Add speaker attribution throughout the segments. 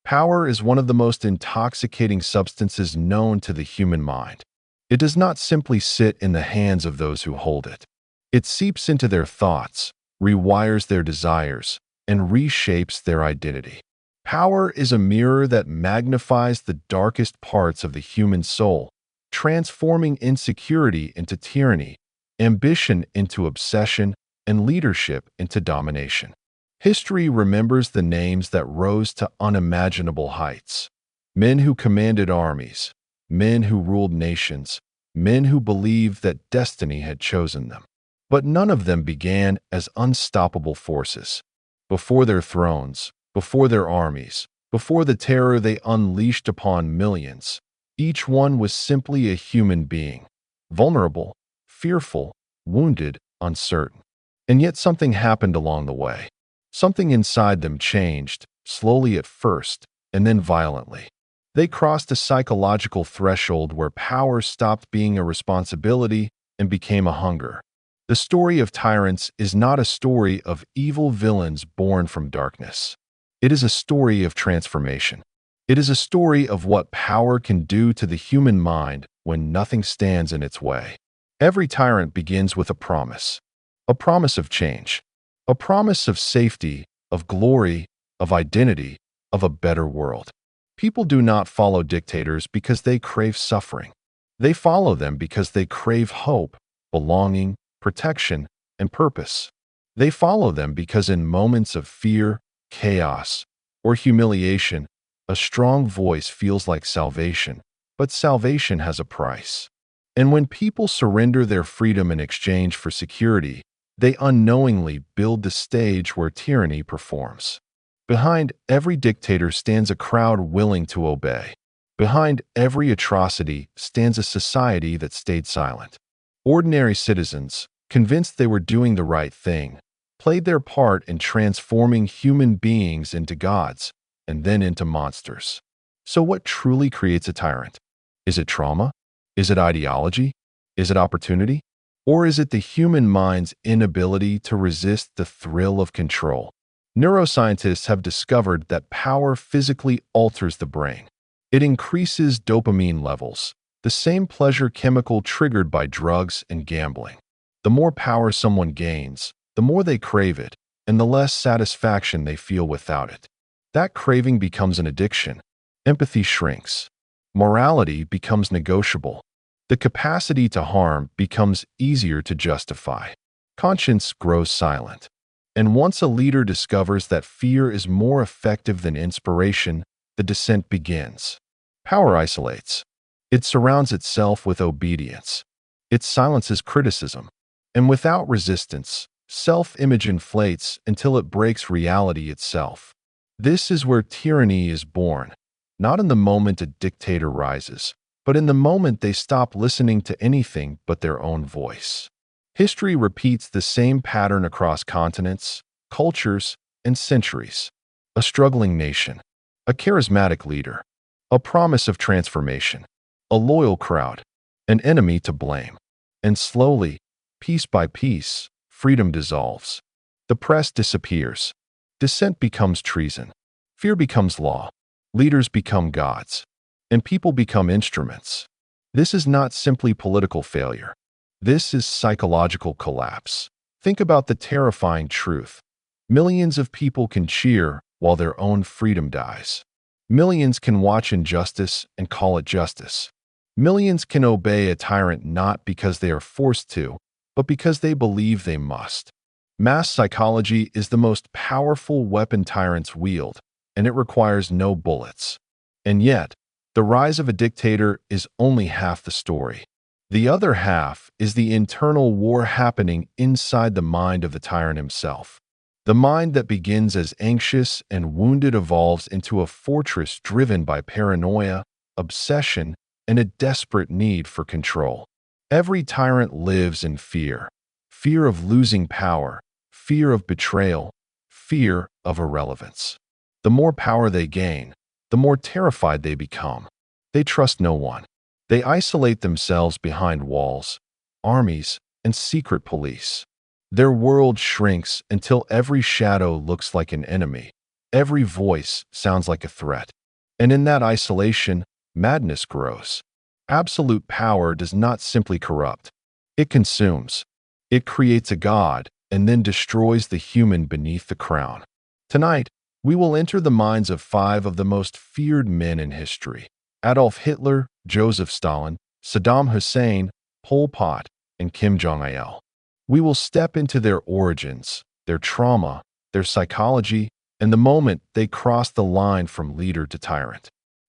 Speaker 1: Power is one of the most intoxicating substances known to the human mind. It does not simply sit in the hands of those who hold it. It seeps into their thoughts, rewires their desires, and reshapes their identity. Power is a mirror that magnifies the darkest parts of the human soul, transforming insecurity into tyranny, ambition into obsession, and leadership into domination. History remembers the names that rose to unimaginable heights. Men who commanded armies, men who ruled nations, men who believed that destiny had chosen them. But none of them began as unstoppable forces. Before their thrones, before their armies, before the terror they unleashed upon millions, each one was simply a human being, vulnerable, fearful, wounded, uncertain. And yet something happened along the way. Something inside them changed, slowly at first, and then violently. They crossed a psychological threshold where power stopped being a responsibility and became a hunger. The story of tyrants is not a story of evil villains born from darkness. It is a story of transformation. It is a story of what power can do to the human mind when nothing stands in its way. Every tyrant begins with a promise of change, a promise of safety, of glory, of identity, of a better world. People do not follow dictators because they crave suffering. They follow them because they crave hope, belonging, protection, and purpose. They follow them because in moments of fear, chaos, or humiliation, a strong voice feels like salvation, but salvation has a price. And when people surrender their freedom in exchange for security, they unknowingly build the stage where tyranny performs. Behind every dictator stands a crowd willing to obey. Behind every atrocity stands a society that stayed silent. Ordinary citizens, convinced they were doing the right thing, played their part in transforming human beings into gods and then into monsters. So what truly creates a tyrant? Is it trauma? Is it ideology? Is it opportunity? Or is it the human mind's inability to resist the thrill of control? Neuroscientists have discovered that power physically alters the brain. It increases dopamine levels, the same pleasure chemical triggered by drugs and gambling. The more power someone gains, the more they crave it, and the less satisfaction they feel without it. That craving becomes an addiction. Empathy shrinks. Morality becomes negotiable. The capacity to harm becomes easier to justify. Conscience grows silent. And once a leader discovers that fear is more effective than inspiration, the descent begins. Power isolates. It surrounds itself with obedience. It silences criticism. And without resistance, self-image inflates until it breaks reality itself. This is where tyranny is born, not in the moment a dictator rises, but in the moment they stop listening to anything but their own voice. History repeats the same pattern across continents, cultures, and centuries. A struggling nation, a charismatic leader, a promise of transformation, a loyal crowd, an enemy to blame. And slowly, piece by piece, freedom dissolves. The press disappears. Dissent becomes treason. Fear becomes law. Leaders become gods. And people become instruments. This is not simply political failure. This is psychological collapse. Think about the terrifying truth. Millions of people can cheer while their own freedom dies. Millions can watch injustice and call it justice. Millions can obey a tyrant not because they are forced to, but because they believe they must. Mass psychology is the most powerful weapon tyrants wield, and it requires no bullets. And yet, the rise of a dictator is only half the story. The other half is the internal war happening inside the mind of the tyrant himself. The mind that begins as anxious and wounded evolves into a fortress driven by paranoia, obsession, and a desperate need for control. Every tyrant lives in fear. Fear of losing power, fear of betrayal, fear of irrelevance. The more power they gain, the more terrified they become. They trust no one. They isolate themselves behind walls, armies, and secret police. Their world shrinks until every shadow looks like an enemy, Every voice sounds like a threat. And in that isolation, madness grows. Absolute power does not simply corrupt. It consumes. It creates a god and then destroys the human beneath the crown. Tonight, we will enter the minds of 5 of the most feared men in history: Adolf Hitler, Joseph Stalin, Saddam Hussein, Pol Pot, and Kim Jong-il. We will step into their origins, their trauma, their psychology, and the moment they cross the line from leader to tyrant.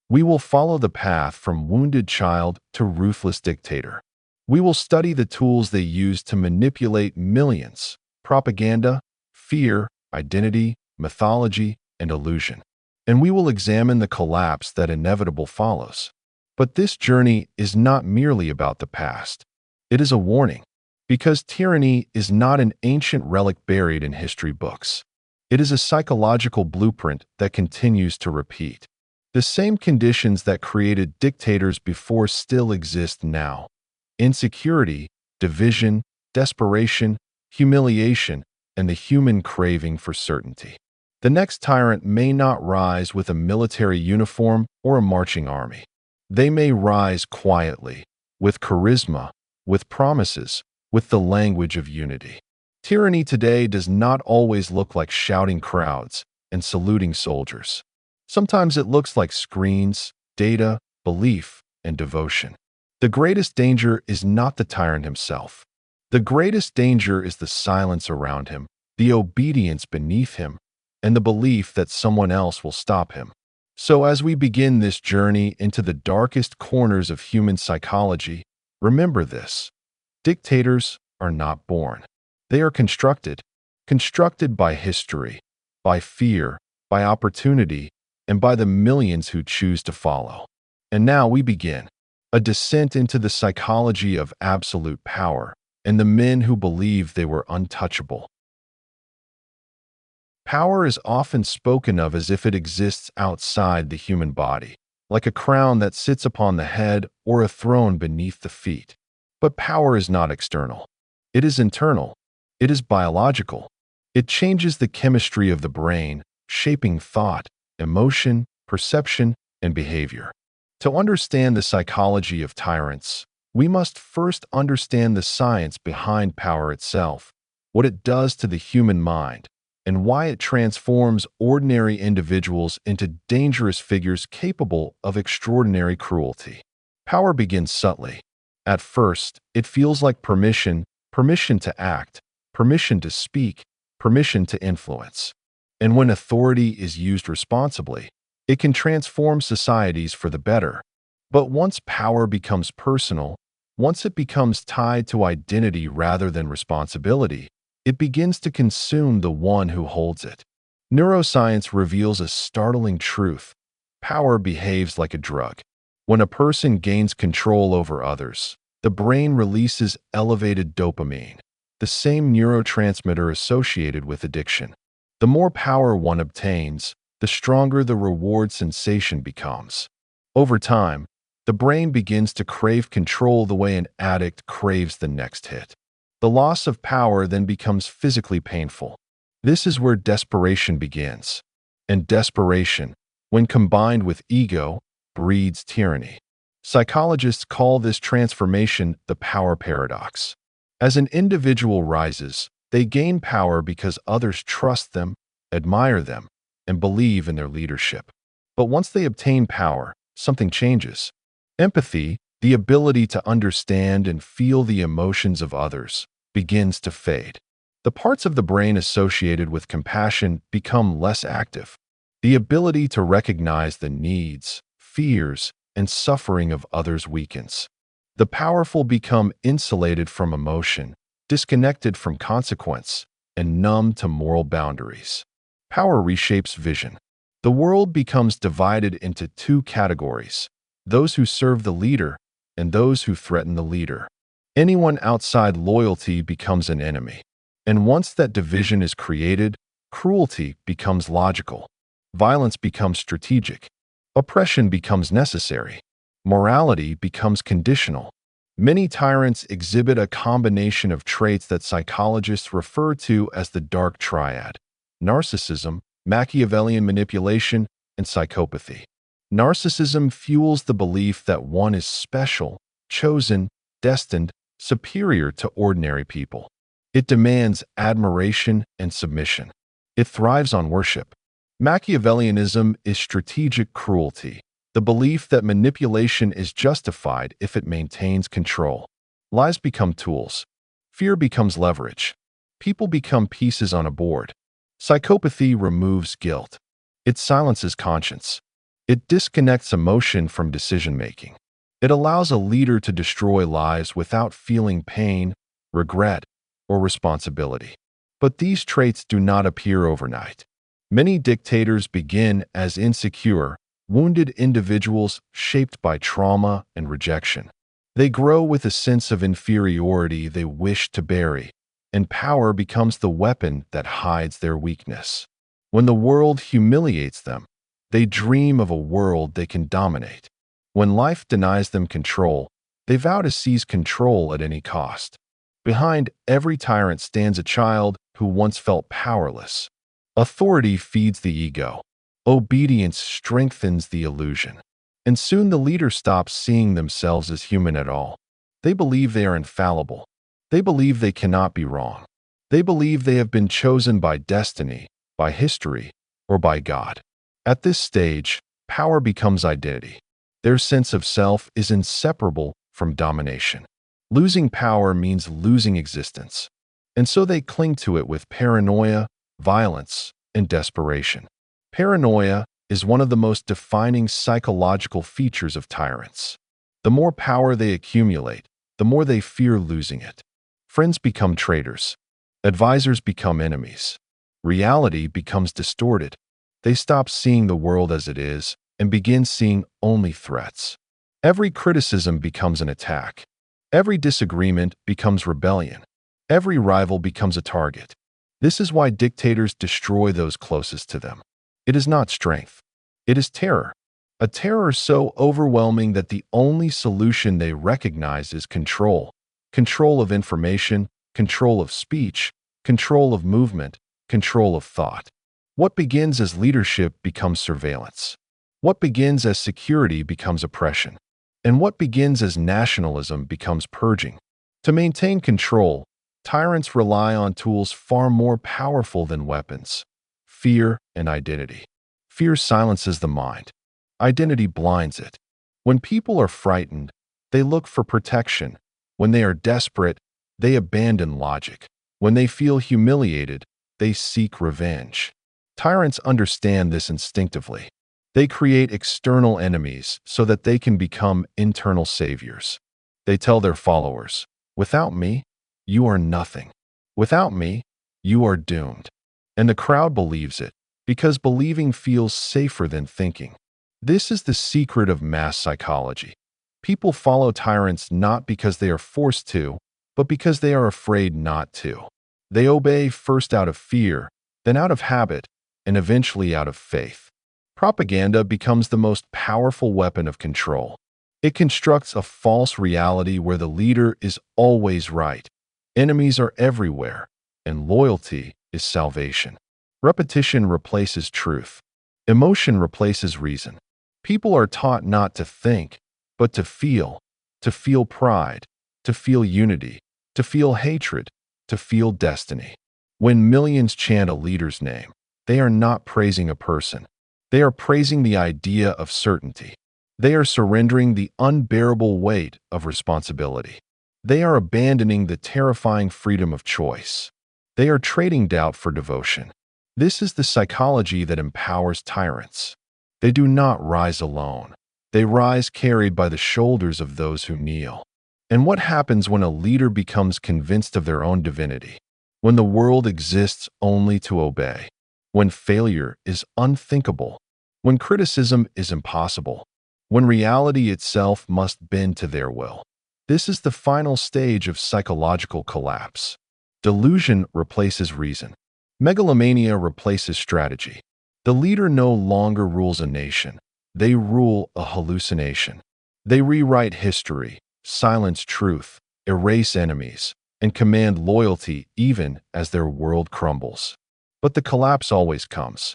Speaker 1: We will follow the path from wounded child to ruthless dictator. We will study the tools they use to manipulate millions: propaganda, fear, identity, mythology, and illusion. And we will examine the collapse that inevitably follows. But this journey is not merely about the past. It is a warning, because tyranny is not an ancient relic buried in history books. It is a psychological blueprint that continues to repeat. The same conditions that created dictators before still exist now: insecurity, division, desperation, humiliation, and the human craving for certainty. The next tyrant may not rise with a military uniform or a marching army. They may rise quietly, with charisma, with promises, with the language of unity. Tyranny today does not always look like shouting crowds and saluting soldiers. Sometimes it looks like screens, data, belief, and devotion. The greatest danger is not the tyrant himself. The greatest danger is the silence around him, the obedience beneath him, and the belief that someone else will stop him. So as we begin this journey into the darkest corners of human psychology, remember this: dictators are not born. They are constructed by history, by fear, by opportunity, and by the millions who choose to follow. And now we begin a descent into the psychology of absolute power and the men who believed they were untouchable. Power is often spoken of as if it exists outside the human body, like a crown that sits upon the head or a throne beneath the feet. But power is not external. It is internal. It is biological. It changes the chemistry of the brain, shaping thought, emotion, perception, and behavior. To understand the psychology of tyrants, we must first understand the science behind power itself, what it does to the human mind, and why it transforms ordinary individuals into dangerous figures capable of extraordinary cruelty. Power begins subtly. At first, it feels like permission to act, permission to speak, permission to influence. And when authority is used responsibly, it can transform societies for the better. But once power becomes personal, once it becomes tied to identity rather than responsibility, it begins to consume the one who holds it. Neuroscience reveals a startling truth: power behaves like a drug. When a person gains control over others, the brain releases elevated dopamine, the same neurotransmitter associated with addiction. The more power one obtains, the stronger the reward sensation becomes. Over time, the brain begins to crave control the way an addict craves the next hit. The loss of power then becomes physically painful. This is where desperation begins. And desperation, when combined with ego, breeds tyranny. Psychologists call this transformation the power paradox. As an individual rises, they gain power because others trust them, admire them, and believe in their leadership. But once they obtain power, something changes. Empathy, the ability to understand and feel the emotions of others, begins to fade. The parts of the brain associated with compassion become less active. The ability to recognize the needs, fears, and suffering of others weakens. The powerful become insulated from emotion, disconnected from consequence, and numb to moral boundaries. Power reshapes vision. The world becomes divided into 2 categories: those who serve the leader and those who threaten the leader. Anyone outside loyalty becomes an enemy. And once that division is created, cruelty becomes logical. Violence becomes strategic. Oppression becomes necessary. Morality becomes conditional. Many tyrants exhibit a combination of traits that psychologists refer to as the dark triad: narcissism, Machiavellian manipulation, and psychopathy. Narcissism fuels the belief that one is special, chosen, destined, superior to ordinary people. It demands admiration and submission. It thrives on worship. Machiavellianism is strategic cruelty, the belief that manipulation is justified if it maintains control. Lies become tools. Fear becomes leverage. People become pieces on a board. Psychopathy removes guilt. It silences conscience. It disconnects emotion from decision-making. It allows a leader to destroy lives without feeling pain, regret, or responsibility. But these traits do not appear overnight. Many dictators begin as insecure, wounded individuals shaped by trauma and rejection. They grow with a sense of inferiority they wish to bury, and power becomes the weapon that hides their weakness. When the world humiliates them, they dream of a world they can dominate. When life denies them control, they vow to seize control at any cost. Behind every tyrant stands a child who once felt powerless. Authority feeds the ego. Obedience strengthens the illusion. And soon the leader stops seeing themselves as human at all. They believe they are infallible. They believe they cannot be wrong. They believe they have been chosen by destiny, by history, or by God. At this stage, power becomes identity. Their sense of self is inseparable from domination. Losing power means losing existence. And so they cling to it with paranoia, violence, and desperation. Paranoia is one of the most defining psychological features of tyrants. The more power they accumulate, the more they fear losing it. Friends become traitors. Advisors become enemies. Reality becomes distorted. They stop seeing the world as it is and begin seeing only threats. Every criticism becomes an attack. Every disagreement becomes rebellion. Every rival becomes a target. This is why dictators destroy those closest to them. It is not strength. It is terror. A terror so overwhelming that the only solution they recognize is control. Control of information, control of speech, control of movement, control of thought. What begins as leadership becomes surveillance. What begins as security becomes oppression. And what begins as nationalism becomes purging. To maintain control, tyrants rely on tools far more powerful than weapons: fear and identity. Fear silences the mind. Identity blinds it. When people are frightened, they look for protection. When they are desperate, they abandon logic. When they feel humiliated, they seek revenge. Tyrants understand this instinctively. They create external enemies so that they can become internal saviors. They tell their followers, "Without me, you are nothing. Without me, you are doomed." And the crowd believes it, because believing feels safer than thinking. This is the secret of mass psychology. People follow tyrants not because they are forced to, but because they are afraid not to. They obey first out of fear, then out of habit, and eventually out of faith. Propaganda becomes the most powerful weapon of control. It constructs a false reality where the leader is always right. Enemies are everywhere, and loyalty is salvation. Repetition replaces truth. Emotion replaces reason. People are taught not to think, but to feel pride, to feel unity, to feel hatred, to feel destiny. When millions chant a leader's name, they are not praising a person. They are praising the idea of certainty. They are surrendering the unbearable weight of responsibility. They are abandoning the terrifying freedom of choice. They are trading doubt for devotion. This is the psychology that empowers tyrants. They do not rise alone. They rise carried by the shoulders of those who kneel. And what happens when a leader becomes convinced of their own divinity? When the world exists only to obey. When failure is unthinkable. When criticism is impossible. When reality itself must bend to their will. This is the final stage of psychological collapse. Delusion replaces reason. Megalomania replaces strategy. The leader no longer rules a nation. They rule a hallucination. They rewrite history, silence truth, erase enemies, and command loyalty even as their world crumbles. But the collapse always comes.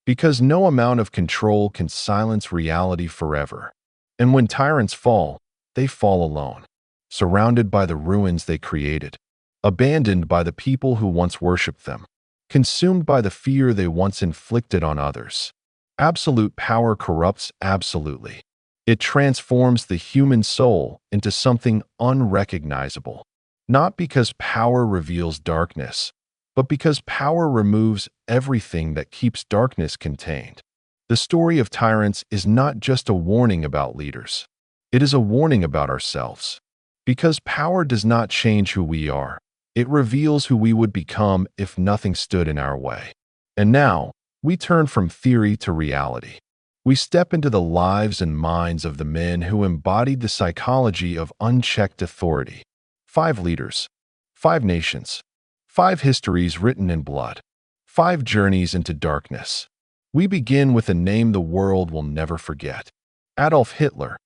Speaker 1: Because no amount of control can silence reality forever. And when tyrants fall, they fall alone, surrounded by the ruins they created, abandoned by the people who once worshipped them, consumed by the fear they once inflicted on others. Absolute power corrupts absolutely. It transforms the human soul into something unrecognizable, not because power reveals darkness, but because power removes everything that keeps darkness contained. The story of tyrants is not just a warning about leaders. It is a warning about ourselves. Because power does not change who we are, it reveals who we would become if nothing stood in our way. And now, we turn from theory to reality. We step into the lives and minds of the men who embodied the psychology of unchecked authority. 5 leaders, 5 nations, 5 histories written in blood, 5 journeys into darkness. We begin with a name the world will never forget. Adolf Hitler.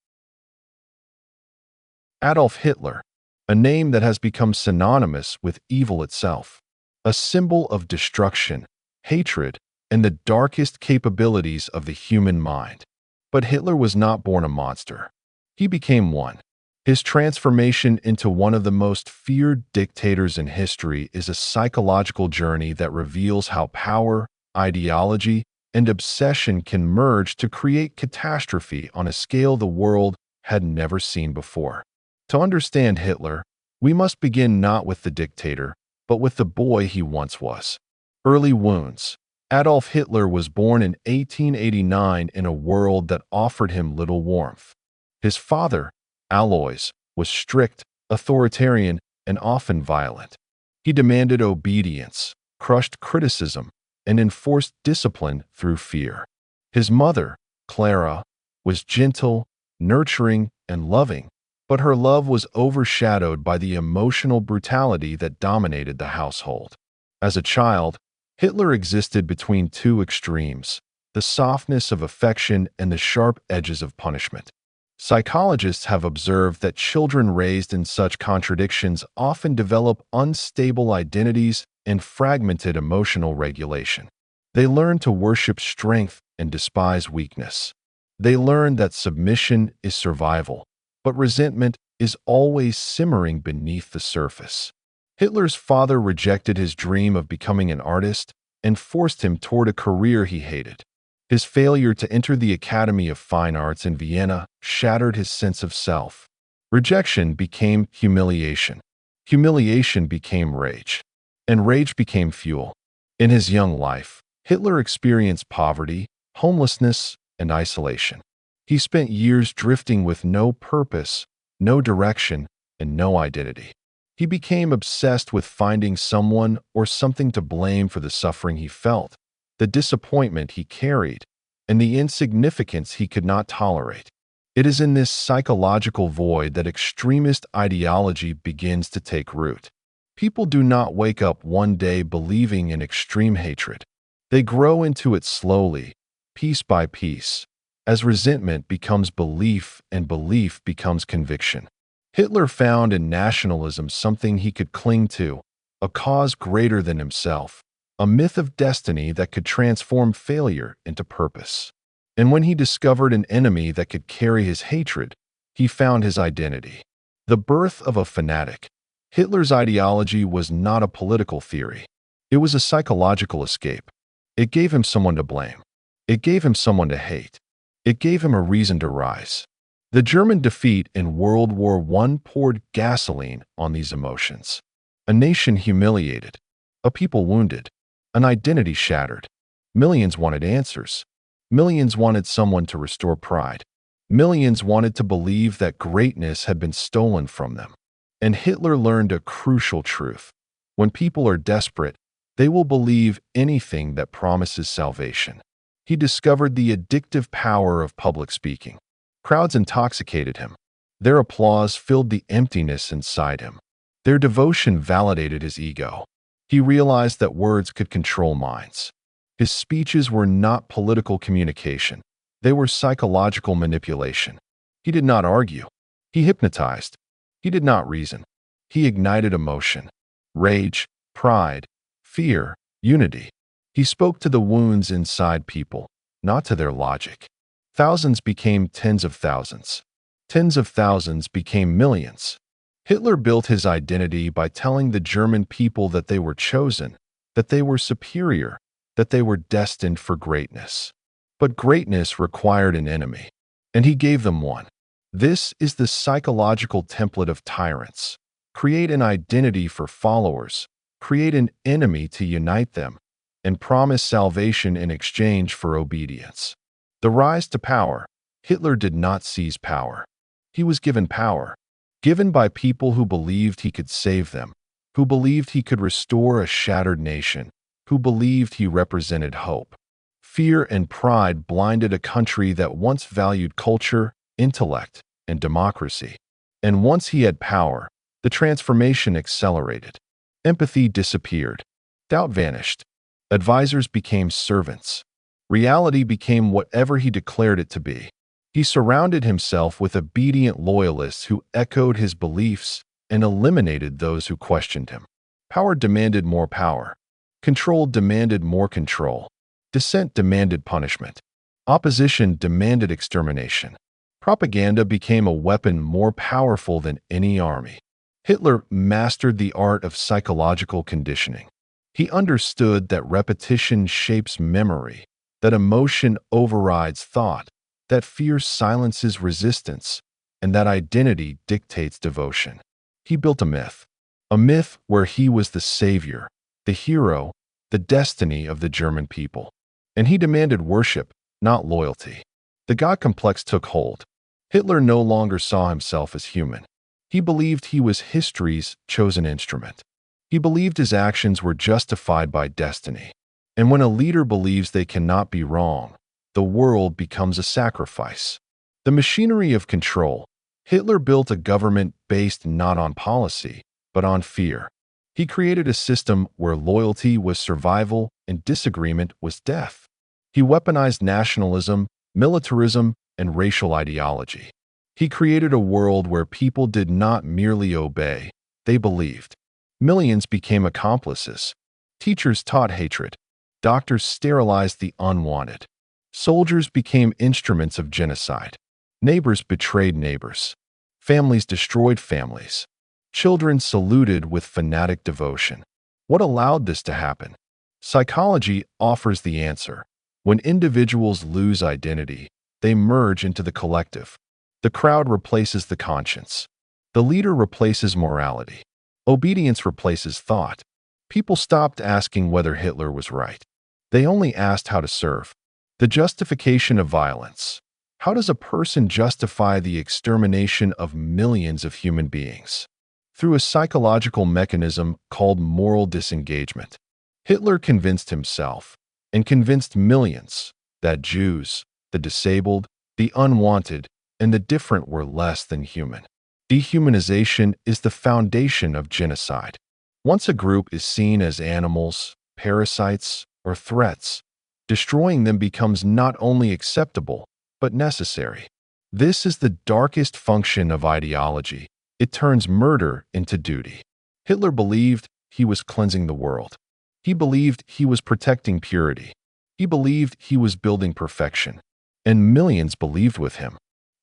Speaker 1: Adolf Hitler, a name that has become synonymous with evil itself, a symbol of destruction, hatred, and the darkest capabilities of the human mind. But Hitler was not born a monster. He became one. His transformation into one of the most feared dictators in history is a psychological journey that reveals how power, ideology, and obsession can merge to create catastrophe on a scale the world had never seen before. To understand Hitler, we must begin not with the dictator, but with the boy he once was. Early wounds. Adolf Hitler was born in 1889 in a world that offered him little warmth. His father, Alois, was strict, authoritarian, and often violent. He demanded obedience, crushed criticism, and enforced discipline through fear. His mother, Clara, was gentle, nurturing, and loving, but her love was overshadowed by the emotional brutality that dominated the household. As a child, Hitler existed between 2 extremes, the softness of affection and the sharp edges of punishment. Psychologists have observed that children raised in such contradictions often develop unstable identities and fragmented emotional regulation. They learn to worship strength and despise weakness. They learn that submission is survival, but resentment is always simmering beneath the surface. Hitler's father rejected his dream of becoming an artist and forced him toward a career he hated. His failure to enter the Academy of Fine Arts in Vienna shattered his sense of self. Rejection became humiliation. Humiliation became rage. And rage became fuel. In his young life, Hitler experienced poverty, homelessness, and isolation. He spent years drifting with no purpose, no direction, and no identity. He became obsessed with finding someone or something to blame for the suffering he felt, the disappointment he carried, and the insignificance he could not tolerate. It is in this psychological void that extremist ideology begins to take root. People do not wake up one day believing in extreme hatred. They grow into it slowly, piece by piece, as resentment becomes belief and belief becomes conviction. Hitler found in nationalism something he could cling to, a cause greater than himself, a myth of destiny that could transform failure into purpose. And when he discovered an enemy that could carry his hatred, he found his identity. The birth of a fanatic. Hitler's ideology was not a political theory. It was a psychological escape. It gave him someone to blame. It gave him someone to hate. It gave him a reason to rise. The German defeat in World War I poured gasoline on these emotions. A nation humiliated, a people wounded, an identity shattered. Millions wanted answers. Millions wanted someone to restore pride. Millions wanted to believe that greatness had been stolen from them. And Hitler learned a crucial truth. When people are desperate, they will believe anything that promises salvation. He discovered the addictive power of public speaking. Crowds intoxicated him. Their applause filled the emptiness inside him. Their devotion validated his ego. He realized that words could control minds. His speeches were not political communication. They were psychological manipulation. He did not argue. He hypnotized. He did not reason. He ignited emotion. Rage, pride, fear, unity. He spoke to the wounds inside people, not to their logic. Thousands became tens of thousands. Tens of thousands became millions. Hitler built his identity by telling the German people that they were chosen, that they were superior, that they were destined for greatness. But greatness required an enemy, and he gave them one. This is the psychological template of tyrants. Create an identity for followers, create an enemy to unite them, and promise salvation in exchange for obedience. The rise to power. Hitler did not seize power. He was given power, given by people who believed he could save them, who believed he could restore a shattered nation, who believed he represented hope. Fear and pride blinded a country that once valued culture, intellect, and democracy. And once he had power, the transformation accelerated. Empathy disappeared. Doubt vanished. Advisors became servants. Reality became whatever he declared it to be. He surrounded himself with obedient loyalists who echoed his beliefs and eliminated those who questioned him. Power demanded more power. Control demanded more control. Dissent demanded punishment. Opposition demanded extermination. Propaganda became a weapon more powerful than any army. Hitler mastered the art of psychological conditioning. He understood that repetition shapes memory, that emotion overrides thought, that fear silences resistance, and that identity dictates devotion. He built a myth where he was the savior, the hero, the destiny of the German people. And he demanded worship, not loyalty. The God complex took hold. Hitler no longer saw himself as human. He believed he was history's chosen instrument. He believed his actions were justified by destiny. And when a leader believes they cannot be wrong, the world becomes a sacrifice. The machinery of control. Hitler built a government based not on policy, but on fear. He created a system where loyalty was survival and disagreement was death. He weaponized nationalism, militarism, and racial ideology. He created a world where people did not merely obey, they believed. Millions became accomplices. Teachers taught hatred. Doctors sterilized the unwanted. Soldiers became instruments of genocide. Neighbors betrayed neighbors. Families destroyed families. Children saluted with fanatic devotion. What allowed this to happen? Psychology offers the answer. When individuals lose identity, they merge into the collective. The crowd replaces the conscience. The leader replaces morality. Obedience replaces thought. People stopped asking whether Hitler was right. They only asked how to serve. The justification of violence. How does a person justify the extermination of millions of human beings? Through a psychological mechanism called moral disengagement. Hitler convinced himself, and convinced millions, that Jews, the disabled, the unwanted, and the different were less than human. Dehumanization is the foundation of genocide. Once a group is seen as animals, parasites, or threats, destroying them becomes not only acceptable, but necessary. This is the darkest function of ideology. It turns murder into duty. Hitler believed he was cleansing the world. He believed he was protecting purity. He believed he was building perfection. And millions believed with him.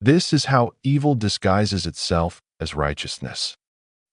Speaker 1: This is how evil disguises itself as righteousness.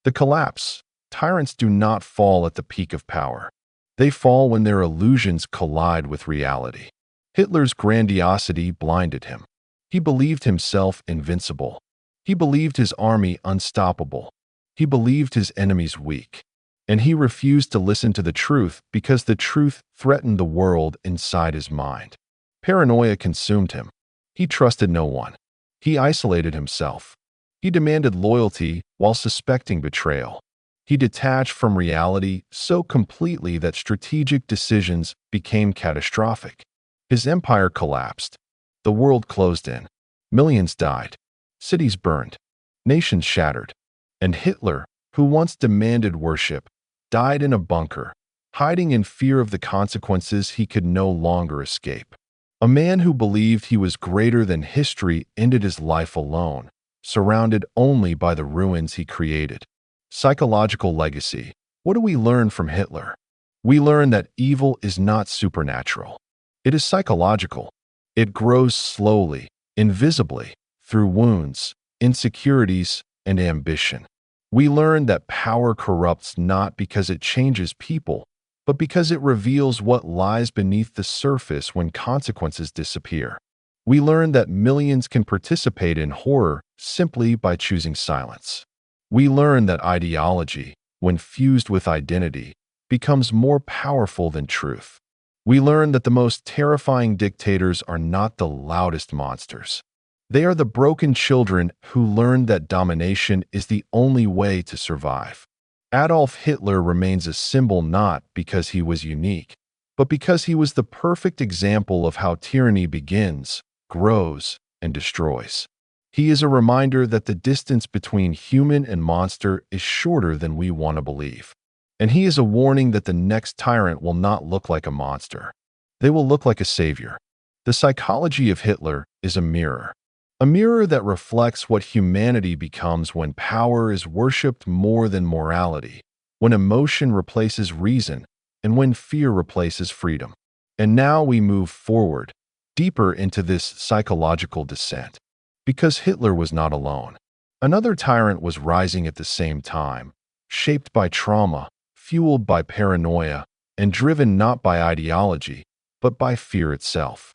Speaker 1: The collapse. Tyrants do not fall at the peak of power. They fall when their illusions collide with reality. Hitler's grandiosity blinded him. He believed himself invincible. He believed his army unstoppable. He believed his enemies weak. And he refused to listen to the truth because the truth threatened the world inside his mind. Paranoia consumed him. He trusted no one. He isolated himself. He demanded loyalty while suspecting betrayal. He detached from reality so completely that strategic decisions became catastrophic. His empire collapsed. The world closed in. Millions died. Cities burned. Nations shattered. And Hitler, who once demanded worship, died in a bunker, hiding in fear of the consequences he could no longer escape. A man who believed he was greater than history ended his life alone, surrounded only by the ruins he created. Psychological legacy. What do we learn from Hitler? We learn that evil is not supernatural. It is psychological. It grows slowly, invisibly, through wounds, insecurities, and ambition. We learn that power corrupts not because it changes people, but because it reveals what lies beneath the surface when consequences disappear. We learn that millions can participate in horror simply by choosing silence. We learn that ideology, when fused with identity, becomes more powerful than truth. We learn that the most terrifying dictators are not the loudest monsters. They are the broken children who learn that domination is the only way to survive. Adolf Hitler remains a symbol not because he was unique, but because he was the perfect example of how tyranny begins, grows, and destroys. He is a reminder that the distance between human and monster is shorter than we want to believe. And he is a warning that the next tyrant will not look like a monster. They will look like a savior. The psychology of Hitler is a mirror that reflects what humanity becomes when power is worshipped more than morality, when emotion replaces reason, and when fear replaces freedom. And now we move forward, deeper into this psychological descent. Because Hitler was not alone. Another tyrant was rising at the same time, shaped by trauma, fueled by paranoia, and driven not by ideology, but by fear itself.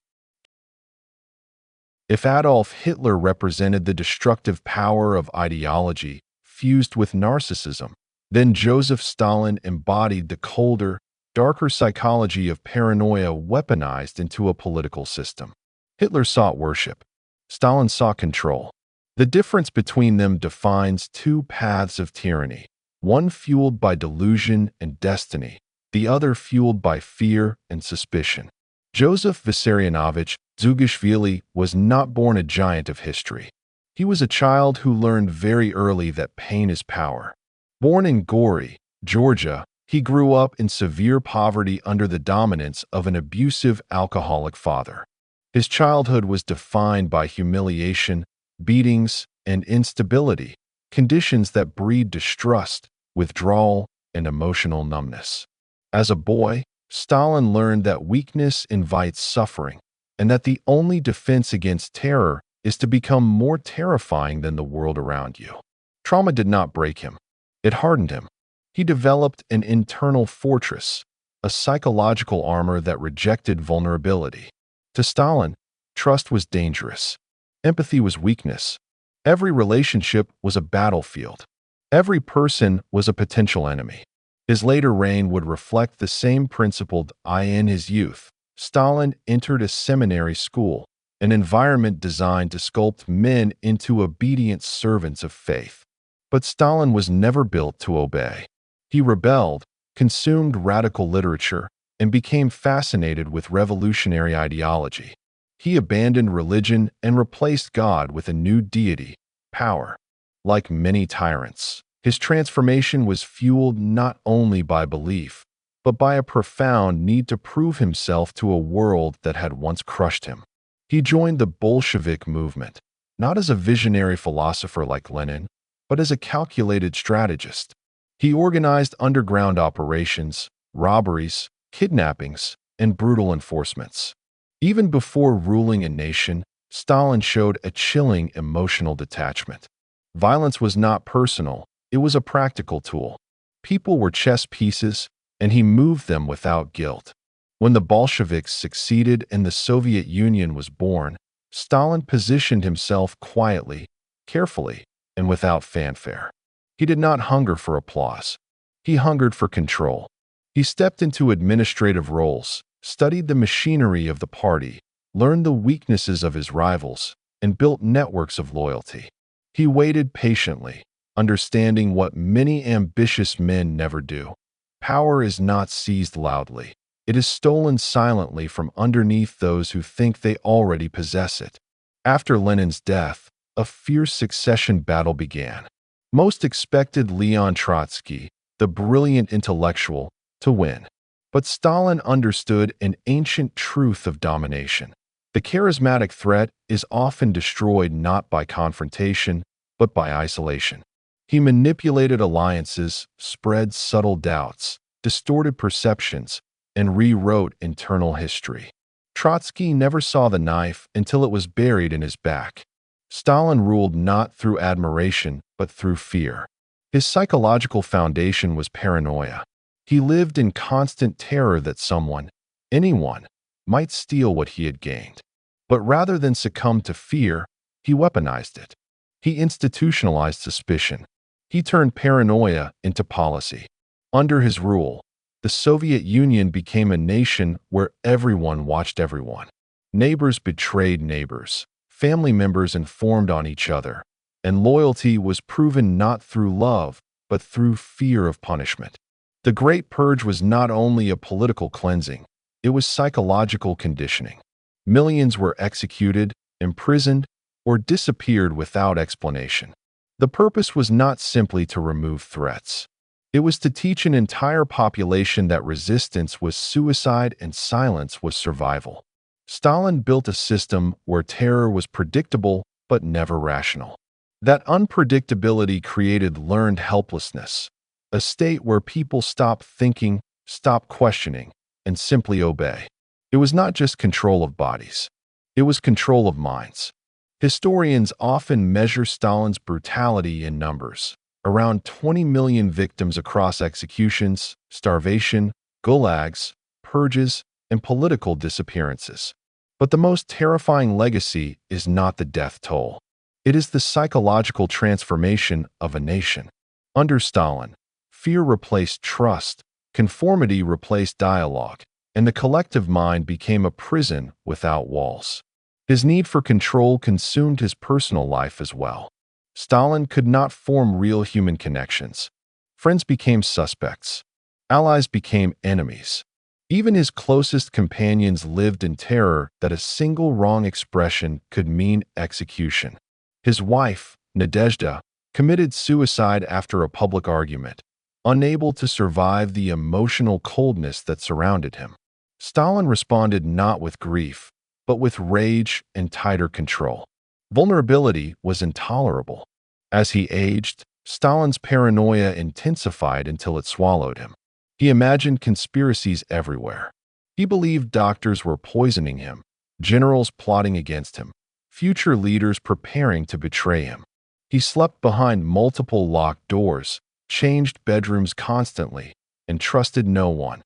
Speaker 1: If Adolf Hitler represented the destructive power of ideology fused with narcissism, then Joseph Stalin embodied the colder, darker psychology of paranoia weaponized into a political system. Hitler sought worship. Stalin sought control. The difference between them defines two paths of tyranny, one fueled by delusion and destiny, the other fueled by fear and suspicion. Joseph Vissarionovich Dugashvili was not born a giant of history. He was a child who learned very early that pain is power. Born in Gori, Georgia, he grew up in severe poverty under the dominance of an abusive alcoholic father. His childhood was defined by humiliation, beatings, and instability, conditions that breed distrust, withdrawal, and emotional numbness. As a boy, Stalin learned that weakness invites suffering, and that the only defense against terror is to become more terrifying than the world around you. Trauma did not break him. It hardened him. He developed an internal fortress, a psychological armor that rejected vulnerability. To Stalin, trust was dangerous. Empathy was weakness. Every relationship was a battlefield. Every person was a potential enemy. His later reign would reflect the same principle. In his youth, Stalin entered a seminary school, an environment designed to sculpt men into obedient servants of faith. But Stalin was never built to obey. He rebelled, consumed radical literature, and became fascinated with revolutionary ideology. He abandoned religion and replaced God with a new deity, power. Like many tyrants, his transformation was fueled not only by belief, but by a profound need to prove himself to a world that had once crushed him. He joined the Bolshevik movement, not as a visionary philosopher like Lenin, but as a calculated strategist. He organized underground operations, robberies, kidnappings, and brutal enforcements. Even before ruling a nation, Stalin showed a chilling emotional detachment. Violence was not personal, it was a practical tool. People were chess pieces, and he moved them without guilt. When the Bolsheviks succeeded and the Soviet Union was born, Stalin positioned himself quietly, carefully, and without fanfare. He did not hunger for applause. He hungered for control. He stepped into administrative roles, studied the machinery of the party, learned the weaknesses of his rivals, and built networks of loyalty. He waited patiently, understanding what many ambitious men never do. Power is not seized loudly. It is stolen silently from underneath those who think they already possess it. After Lenin's death, a fierce succession battle began. Most expected Leon Trotsky, the brilliant intellectual, to win. But Stalin understood an ancient truth of domination. The charismatic threat is often destroyed not by confrontation, but by isolation. He manipulated alliances, spread subtle doubts, distorted perceptions, and rewrote internal history. Trotsky never saw the knife until it was buried in his back. Stalin ruled not through admiration, but through fear. His psychological foundation was paranoia. He lived in constant terror that someone, anyone, might steal what he had gained. But rather than succumb to fear, he weaponized it. He institutionalized suspicion. He turned paranoia into policy. Under his rule, the Soviet Union became a nation where everyone watched everyone. Neighbors betrayed neighbors. Family members informed on each other. And loyalty was proven not through love, but through fear of punishment. The Great Purge was not only a political cleansing, it was psychological conditioning. Millions were executed, imprisoned, or disappeared without explanation. The purpose was not simply to remove threats. It was to teach an entire population that resistance was suicide and silence was survival. Stalin built a system where terror was predictable but never rational. That unpredictability created learned helplessness, a state where people stop thinking, stop questioning, and simply obey. It was not just control of bodies. It was control of minds. Historians often measure Stalin's brutality in numbers. Around 20 million victims across executions, starvation, gulags, purges, and political disappearances. But the most terrifying legacy is not the death toll. It is the psychological transformation of a nation. Under Stalin, fear replaced trust, conformity replaced dialogue, and the collective mind became a prison without walls. His need for control consumed his personal life as well. Stalin could not form real human connections. Friends became suspects. Allies became enemies. Even his closest companions lived in terror that a single wrong expression could mean execution. His wife, Nadezhda, committed suicide after a public argument, unable to survive the emotional coldness that surrounded him. Stalin responded not with grief, but with rage and tighter control. Vulnerability was intolerable. As he aged, Stalin's paranoia intensified until it swallowed him. He imagined conspiracies everywhere. He believed doctors were poisoning him, generals plotting against him, future leaders preparing to betray him. He slept behind multiple locked doors, changed bedrooms constantly, and trusted no one,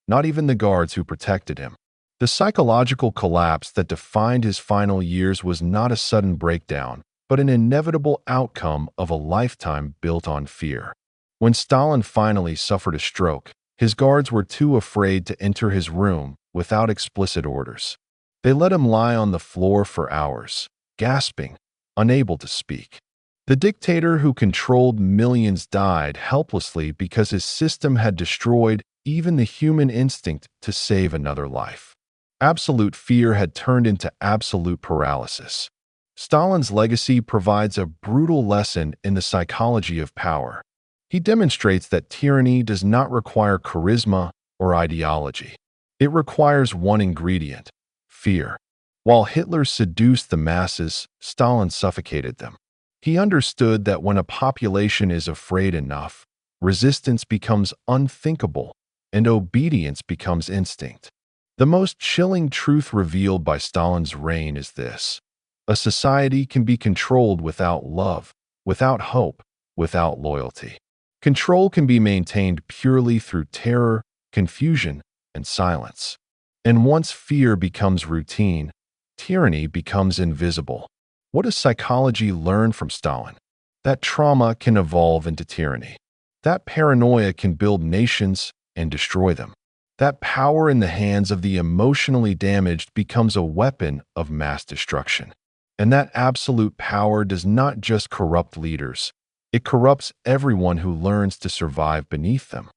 Speaker 1: not even the guards who protected him. The psychological collapse that defined his final years was not a sudden breakdown, but an inevitable outcome of a lifetime built on fear. When Stalin finally suffered a stroke, his guards were too afraid to enter his room without explicit orders. They let him lie on the floor for hours, gasping, unable to speak. The dictator who controlled millions died helplessly because his system had destroyed even the human instinct to save another life. Absolute fear had turned into absolute paralysis. Stalin's legacy provides a brutal lesson in the psychology of power. He demonstrates that tyranny does not require charisma or ideology. It requires one ingredient: fear. While Hitler seduced the masses, Stalin suffocated them. He understood that when a population is afraid enough, resistance becomes unthinkable and obedience becomes instinct. The most chilling truth revealed by Stalin's reign is this: a society can be controlled without love, without hope, without loyalty. Control can be maintained purely through terror, confusion, and silence. And once fear becomes routine, tyranny becomes invisible. What does psychology learn from Stalin? That trauma can evolve into tyranny. That paranoia can build nations and destroy them. That power in the hands of the emotionally damaged becomes a weapon of mass destruction. And that absolute power does not just corrupt leaders, it corrupts everyone who learns to survive beneath them.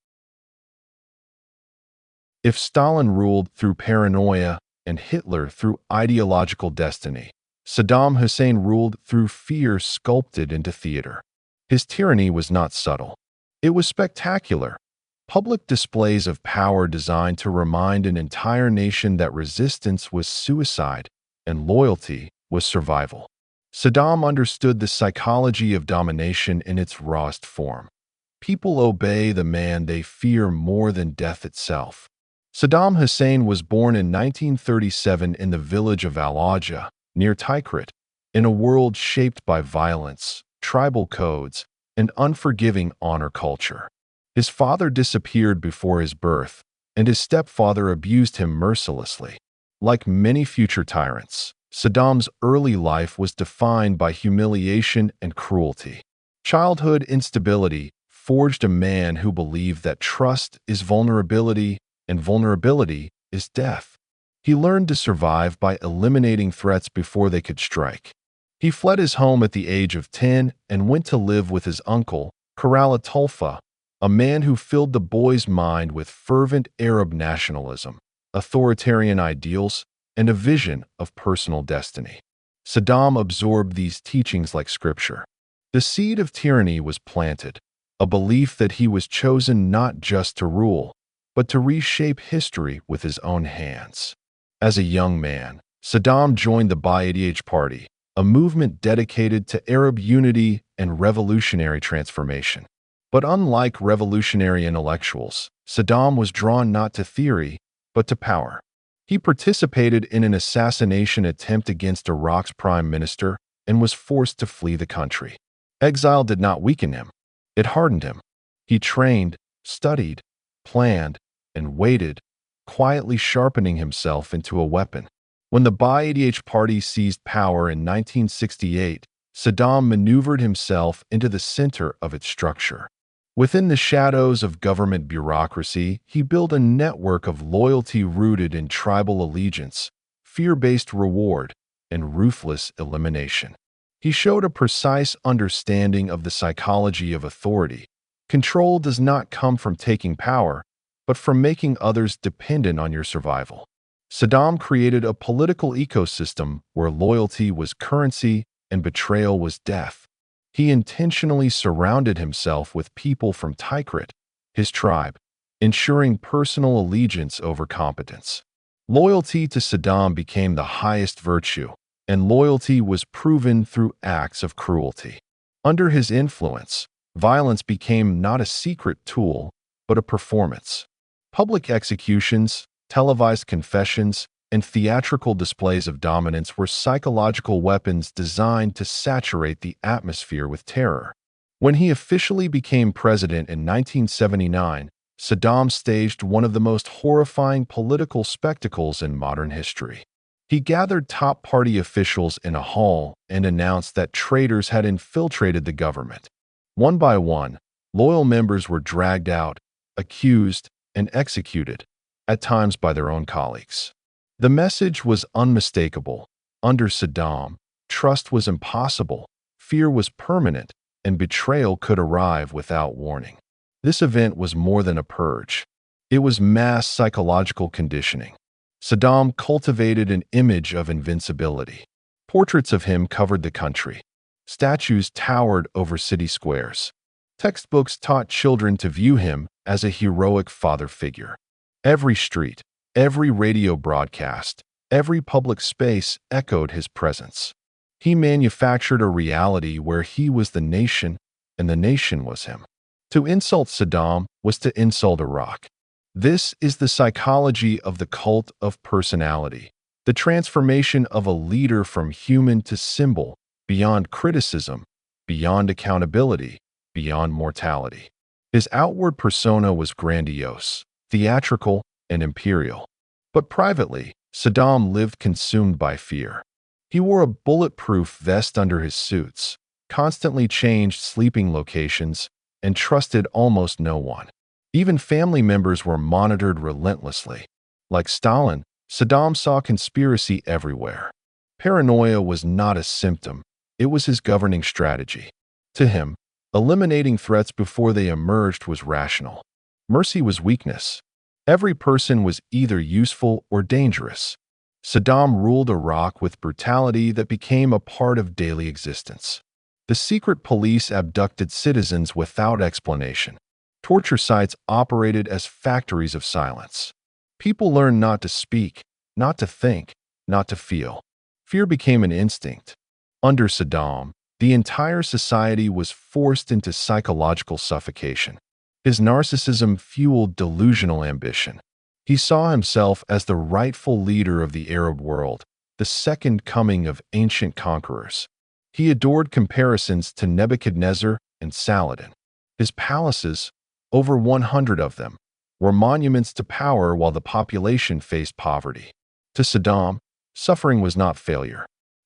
Speaker 1: If Stalin ruled through paranoia and Hitler through ideological destiny, Saddam Hussein ruled through fear sculpted into theater. His tyranny was not subtle. It was spectacular. Public displays of power designed to remind an entire nation that resistance was suicide and loyalty was survival. Saddam understood the psychology of domination in its rawest form. People obey the man they fear more than death itself. Saddam Hussein was born in 1937 in the village of Al-Ajah, near Tikrit, in a world shaped by violence, tribal codes, and unforgiving honor culture. His father disappeared before his birth, and his stepfather abused him mercilessly. Like many future tyrants, Saddam's early life was defined by humiliation and cruelty. Childhood instability forged a man who believed that trust is vulnerability and vulnerability is death. He learned to survive by eliminating threats before they could strike. He fled his home at the age of 10 and went to live with his uncle, Karala Tulfa, a man who filled the boy's mind with fervent Arab nationalism, authoritarian ideals, and a vision of personal destiny. Saddam absorbed these teachings like scripture. The seed of tyranny was planted, a belief that he was chosen not just to rule, but to reshape history with his own hands. As a young man, Saddam joined the Ba'ath Party, a movement dedicated to Arab unity and revolutionary transformation. But unlike revolutionary intellectuals, Saddam was drawn not to theory, but to power. He participated in an assassination attempt against Iraq's prime minister and was forced to flee the country. Exile did not weaken him. It hardened him. He trained, studied, planned, and waited, quietly sharpening himself into a weapon. When the Ba'ath Party seized power in 1968, Saddam maneuvered himself into the center of its structure. Within the shadows of government bureaucracy, he built a network of loyalty rooted in tribal allegiance, fear-based reward, and ruthless elimination. He showed a precise understanding of the psychology of authority. Control does not come from taking power, but from making others dependent on your survival. Saddam created a political ecosystem where loyalty was currency and betrayal was death. He intentionally surrounded himself with people from Tikrit, his tribe, ensuring personal allegiance over competence. Loyalty to Saddam became the highest virtue, and loyalty was proven through acts of cruelty. Under his influence, violence became not a secret tool, but a performance. Public executions, televised confessions, and theatrical displays of dominance were psychological weapons designed to saturate the atmosphere with terror. When he officially became president in 1979, Saddam staged one of the most horrifying political spectacles in modern history. He gathered top party officials in a hall and announced that traitors had infiltrated the government. One by one, loyal members were dragged out, accused, and executed, at times by their own colleagues. The message was unmistakable. Under Saddam, trust was impossible, fear was permanent, and betrayal could arrive without warning. This event was more than a purge. It was mass psychological conditioning. Saddam cultivated an image of invincibility. Portraits of him covered the country. Statues towered over city squares. Textbooks taught children to view him as a heroic father figure. Every street, every radio broadcast, every public space echoed his presence. He manufactured a reality where he was the nation and the nation was him. To insult Saddam was to insult Iraq. This is the psychology of the cult of personality, the transformation of a leader from human to symbol, beyond criticism, beyond accountability, beyond mortality. His outward persona was grandiose, theatrical, and imperial. But privately, Saddam lived consumed by fear. He wore a bulletproof vest under his suits, constantly changed sleeping locations, and trusted almost no one. Even family members were monitored relentlessly. Like Stalin, Saddam saw conspiracy everywhere. Paranoia was not a symptom, it was his governing strategy. To him, eliminating threats before they emerged was rational. Mercy was weakness. Every person was either useful or dangerous. Saddam ruled Iraq with brutality that became a part of daily existence. The secret police abducted citizens without explanation. Torture sites operated as factories of silence. People learned not to speak, not to think, not to feel. Fear became an instinct. Under Saddam, The entire society was forced into psychological suffocation. His narcissism fueled delusional ambition. He saw himself as the rightful leader of the Arab world, the second coming of ancient conquerors. He adored comparisons to Nebuchadnezzar and Saladin. His palaces, over 100 of them, were monuments to power while the population faced poverty. To Saddam, suffering was not failure.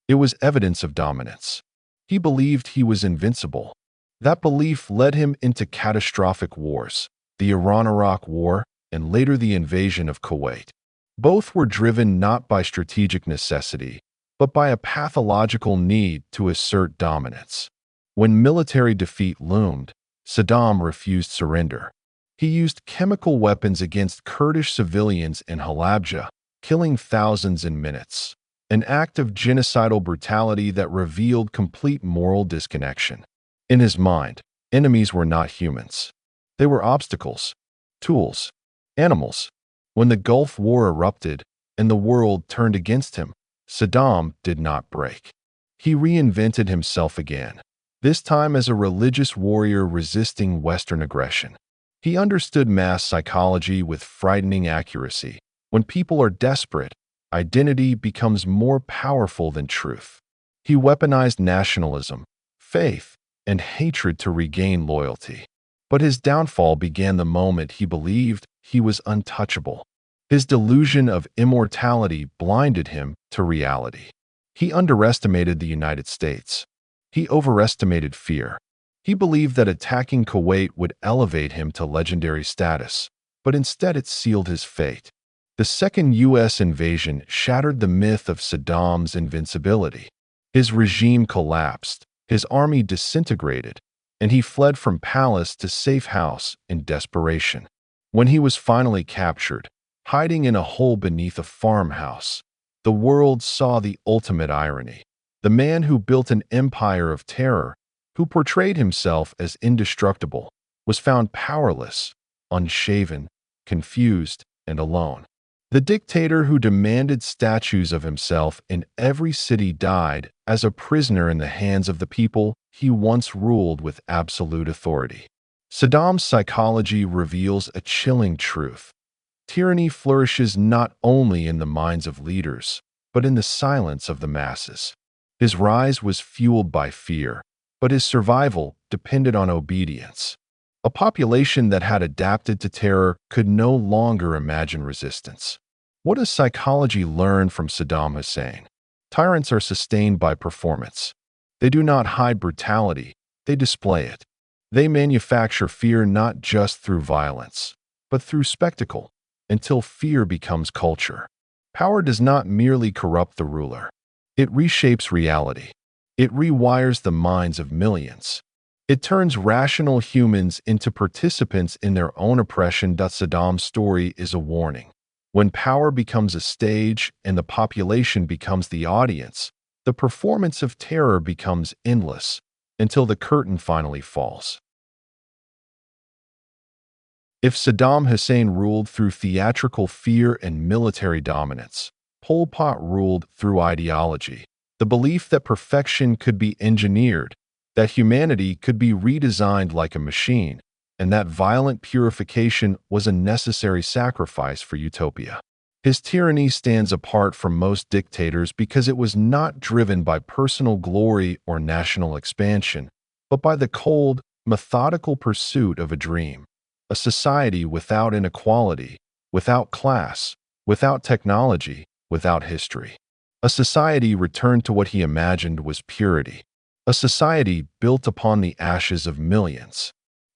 Speaker 1: It was evidence of dominance. He believed he was invincible. That belief led him into catastrophic wars, the Iran-Iraq War and later the invasion of Kuwait. Both were driven not by strategic necessity, but by a pathological need to assert dominance. When military defeat loomed, Saddam refused surrender. He used chemical weapons against Kurdish civilians in Halabja, killing thousands in minutes, an act of genocidal brutality that revealed complete moral disconnection. In his mind, enemies were not humans. They were obstacles, tools, animals. When the Gulf War erupted and the world turned against him, Saddam did not break. He reinvented himself again, this time as a religious warrior resisting Western aggression. He understood mass psychology with frightening accuracy. When people are desperate, identity becomes more powerful than truth. He weaponized nationalism, faith, and hatred to regain loyalty. But his downfall began the moment he believed he was untouchable. His delusion of immortality blinded him to reality. He underestimated the United States. He overestimated fear. He believed that attacking Kuwait would elevate him to legendary status, but instead it sealed his fate. The second U.S. invasion shattered the myth of Saddam's invincibility. His regime collapsed, his army disintegrated, and he fled from palace to safe house in desperation. When he was finally captured, hiding in a hole beneath a farmhouse, the world saw the ultimate irony. The man who built an empire of terror, who portrayed himself as indestructible, was found powerless, unshaven, confused, and alone. The dictator who demanded statues of himself in every city died as a prisoner in the hands of the people he once ruled with absolute authority. Saddam's psychology reveals a chilling truth. Tyranny flourishes not only in the minds of leaders, but in the silence of the masses. His rise was fueled by fear, but his survival depended on obedience. A population that had adapted to terror could no longer imagine resistance. What does psychology learn from Saddam Hussein? Tyrants are sustained by performance. They do not hide brutality, they display it. They manufacture fear not just through violence, but through spectacle, until fear becomes culture. Power does not merely corrupt the ruler. It reshapes reality. It rewires the minds of millions. It turns rational humans into participants in their own oppression. Saddam's story is a warning. When power becomes a stage and the population becomes the audience, the performance of terror becomes endless until the curtain finally falls. If Saddam Hussein ruled through theatrical fear and military dominance, Pol Pot ruled through ideology, the belief that perfection could be engineered, that humanity could be redesigned like a machine, and that violent purification was a necessary sacrifice for utopia. His tyranny stands apart from most dictators because it was not driven by personal glory or national expansion, but by the cold, methodical pursuit of a dream. A society without inequality, without class, without technology, without history. A society returned to what he imagined was purity. A society built upon the ashes of millions.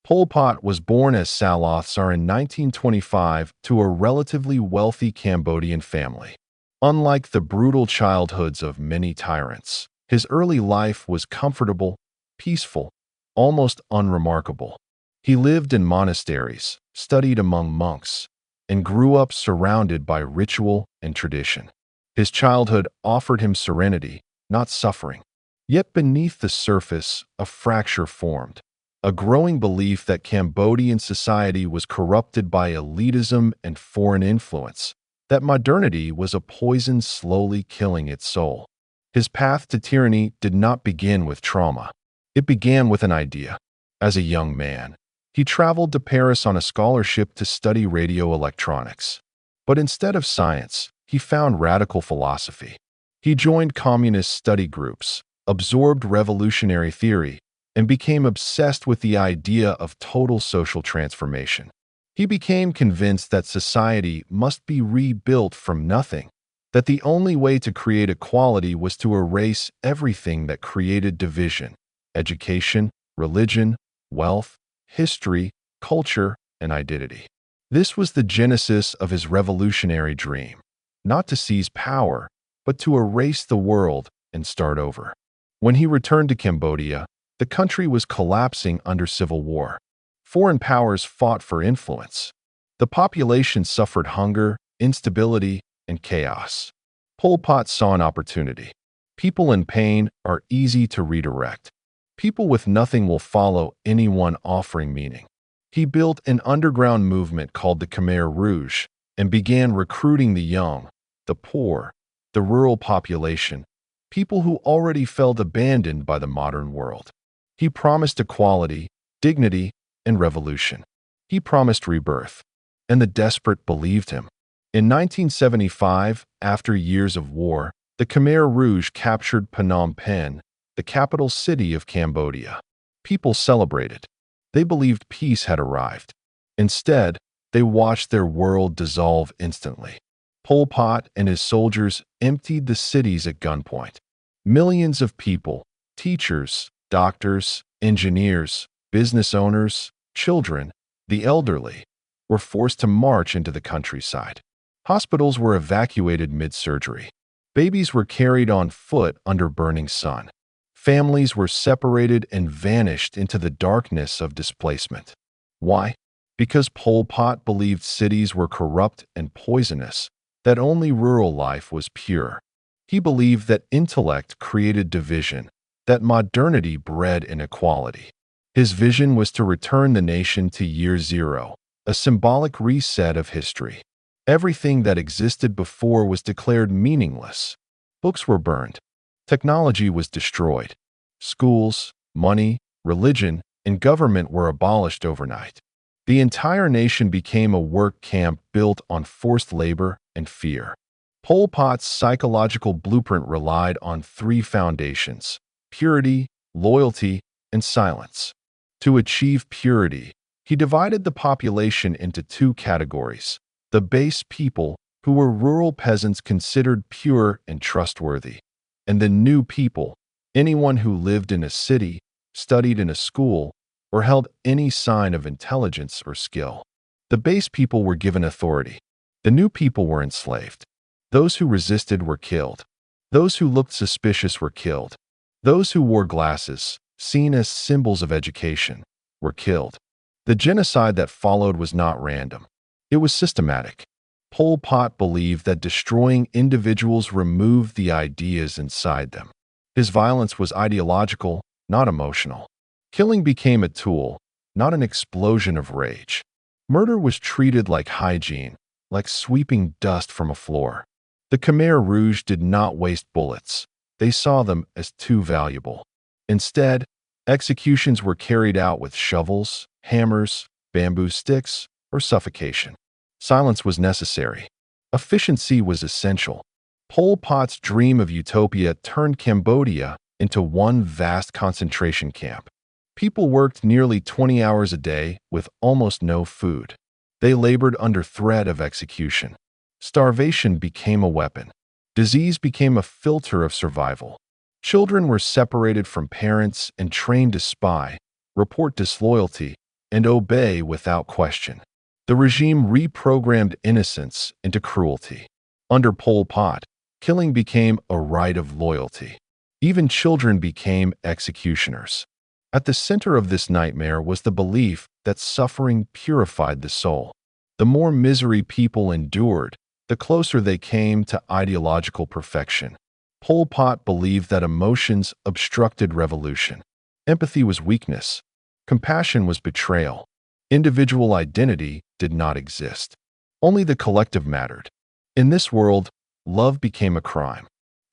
Speaker 1: Pol Pot was born as Saloth Sar in 1925 to a relatively wealthy Cambodian family. Unlike the brutal childhoods of many tyrants, his early life was comfortable, peaceful, almost unremarkable. He lived in monasteries, studied among monks, and grew up surrounded by ritual and tradition. His childhood offered him serenity, not suffering. Yet beneath the surface, a fracture formed, a growing belief that Cambodian society was corrupted by elitism and foreign influence, that modernity was a poison slowly killing its soul. His path to tyranny did not begin with trauma. It began with an idea. As a young man, he traveled to Paris on a scholarship to study radio electronics. But instead of science, he found radical philosophy. He joined communist study groups, absorbed revolutionary theory, and became obsessed with the idea of total social transformation. He became convinced that society must be rebuilt from nothing, that the only way to create equality was to erase everything that created division: education, religion, wealth, history, culture, and identity. This was the genesis of his revolutionary dream, not to seize power, but to erase the world and start over. When he returned to Cambodia, the country was collapsing under civil war. Foreign powers fought for influence. The population suffered hunger, instability, and chaos. Pol Pot saw an opportunity. People in pain are easy to redirect. People with nothing will follow anyone offering meaning. He built an underground movement called the Khmer Rouge and began recruiting the young, the poor, the rural population, people who already felt abandoned by the modern world. He promised equality, dignity, and revolution. He promised rebirth, and the desperate believed him. In 1975, after years of war, the Khmer Rouge captured Phnom Penh, the capital city of Cambodia. People celebrated. They believed peace had arrived. Instead, they watched their world dissolve instantly. Pol Pot and his soldiers emptied the cities at gunpoint. Millions of people, teachers, doctors, engineers, business owners, children, the elderly, were forced to march into the countryside. Hospitals were evacuated mid-surgery. Babies were carried on foot under burning sun. Families were separated and vanished into the darkness of displacement. Why? Because Pol Pot believed cities were corrupt and poisonous, that only rural life was pure. He believed that intellect created division, that modernity bred inequality. His vision was to return the nation to year zero, a symbolic reset of history. Everything that existed before was declared meaningless. Books were burned. Technology was destroyed. Schools, money, religion, and government were abolished overnight. The entire nation became a work camp built on forced labor and fear. Pol Pot's psychological blueprint relied on three foundations: purity, loyalty, and silence. To achieve purity, he divided the population into two categories: the base people, who were rural peasants considered pure and trustworthy, and the new people, anyone who lived in a city, studied in a school, or held any sign of intelligence or skill. The base people were given authority. The new people were enslaved. Those who resisted were killed. Those who looked suspicious were killed. Those who wore glasses, seen as symbols of education, were killed. The genocide that followed was not random. It was systematic. Pol Pot believed that destroying individuals removed the ideas inside them. His violence was ideological, not emotional. Killing became a tool, not an explosion of rage. Murder was treated like hygiene, like sweeping dust from a floor. The Khmer Rouge did not waste bullets. They saw them as too valuable. Instead, executions were carried out with shovels, hammers, bamboo sticks, or suffocation. Silence was necessary. Efficiency was essential. Pol Pot's dream of utopia turned Cambodia into one vast concentration camp. People worked nearly 20 hours a day with almost no food. They labored under threat of execution. Starvation became a weapon. Disease became a filter of survival. Children were separated from parents and trained to spy, report disloyalty, and obey without question. The regime reprogrammed innocence into cruelty. Under Pol Pot, killing became a rite of loyalty. Even children became executioners. At the center of this nightmare was the belief that suffering purified the soul. The more misery people endured, the closer they came to ideological perfection. Pol Pot believed that emotions obstructed revolution. Empathy was weakness. Compassion was betrayal. Individual identity did not exist. Only the collective mattered. In this world, love became a crime.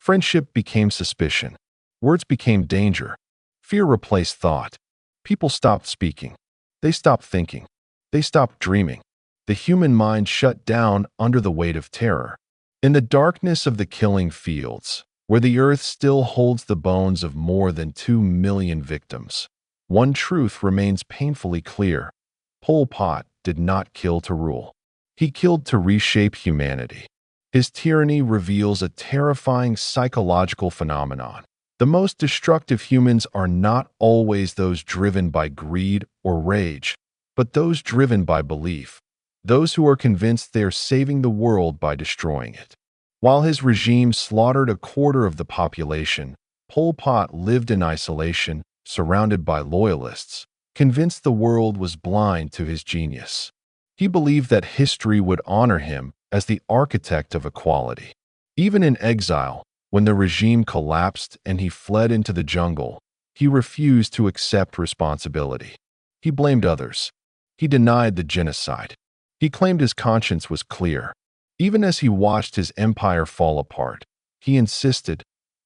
Speaker 1: Friendship became suspicion. Words became danger. Fear replaced thought. People stopped speaking. They stopped thinking. They stopped dreaming. The human mind shut down under the weight of terror. In the darkness of the killing fields, where the earth still holds the bones of more than 2 million victims, one truth remains painfully clear. Pol Pot did not kill to rule. He killed to reshape humanity. His tyranny reveals a terrifying psychological phenomenon. The most destructive humans are not always those driven by greed or rage, but those driven by belief, those who are convinced they are saving the world by destroying it. While his regime slaughtered a quarter of the population, Pol Pot lived in isolation, surrounded by loyalists, convinced the world was blind to his genius. He believed that history would honor him as the architect of equality. Even in exile, when the regime collapsed and he fled into the jungle, he refused to accept responsibility. He blamed others. He denied the genocide. He claimed his conscience was clear. Even as he watched his empire fall apart, he insisted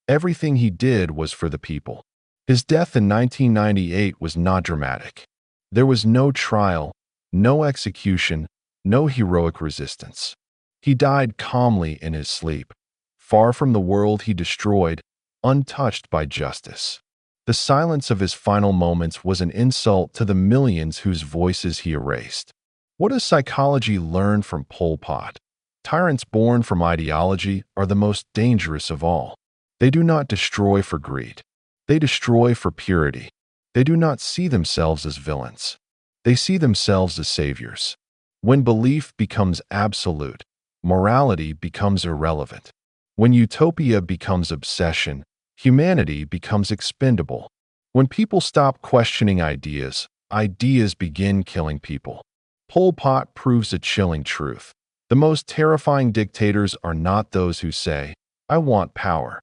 Speaker 1: everything he did was for the people. His death in 1998 was not dramatic. There was no trial, no execution, no heroic resistance. He died calmly in his sleep, far from the world he destroyed, untouched by justice. The silence of his final moments was an insult to the millions whose voices he erased. What does psychology learn from Pol Pot? Tyrants born from ideology are the most dangerous of all. They do not destroy for greed. They destroy for purity. They do not see themselves as villains. They see themselves as saviors. When belief becomes absolute, morality becomes irrelevant. When utopia becomes obsession, humanity becomes expendable. When people stop questioning ideas, ideas begin killing people. Pol Pot proves a chilling truth. The most terrifying dictators are not those who say, "I want power."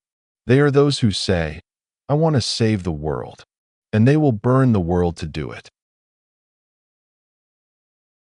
Speaker 1: They are those who say, "I want to save the world," and they will burn the world to do it.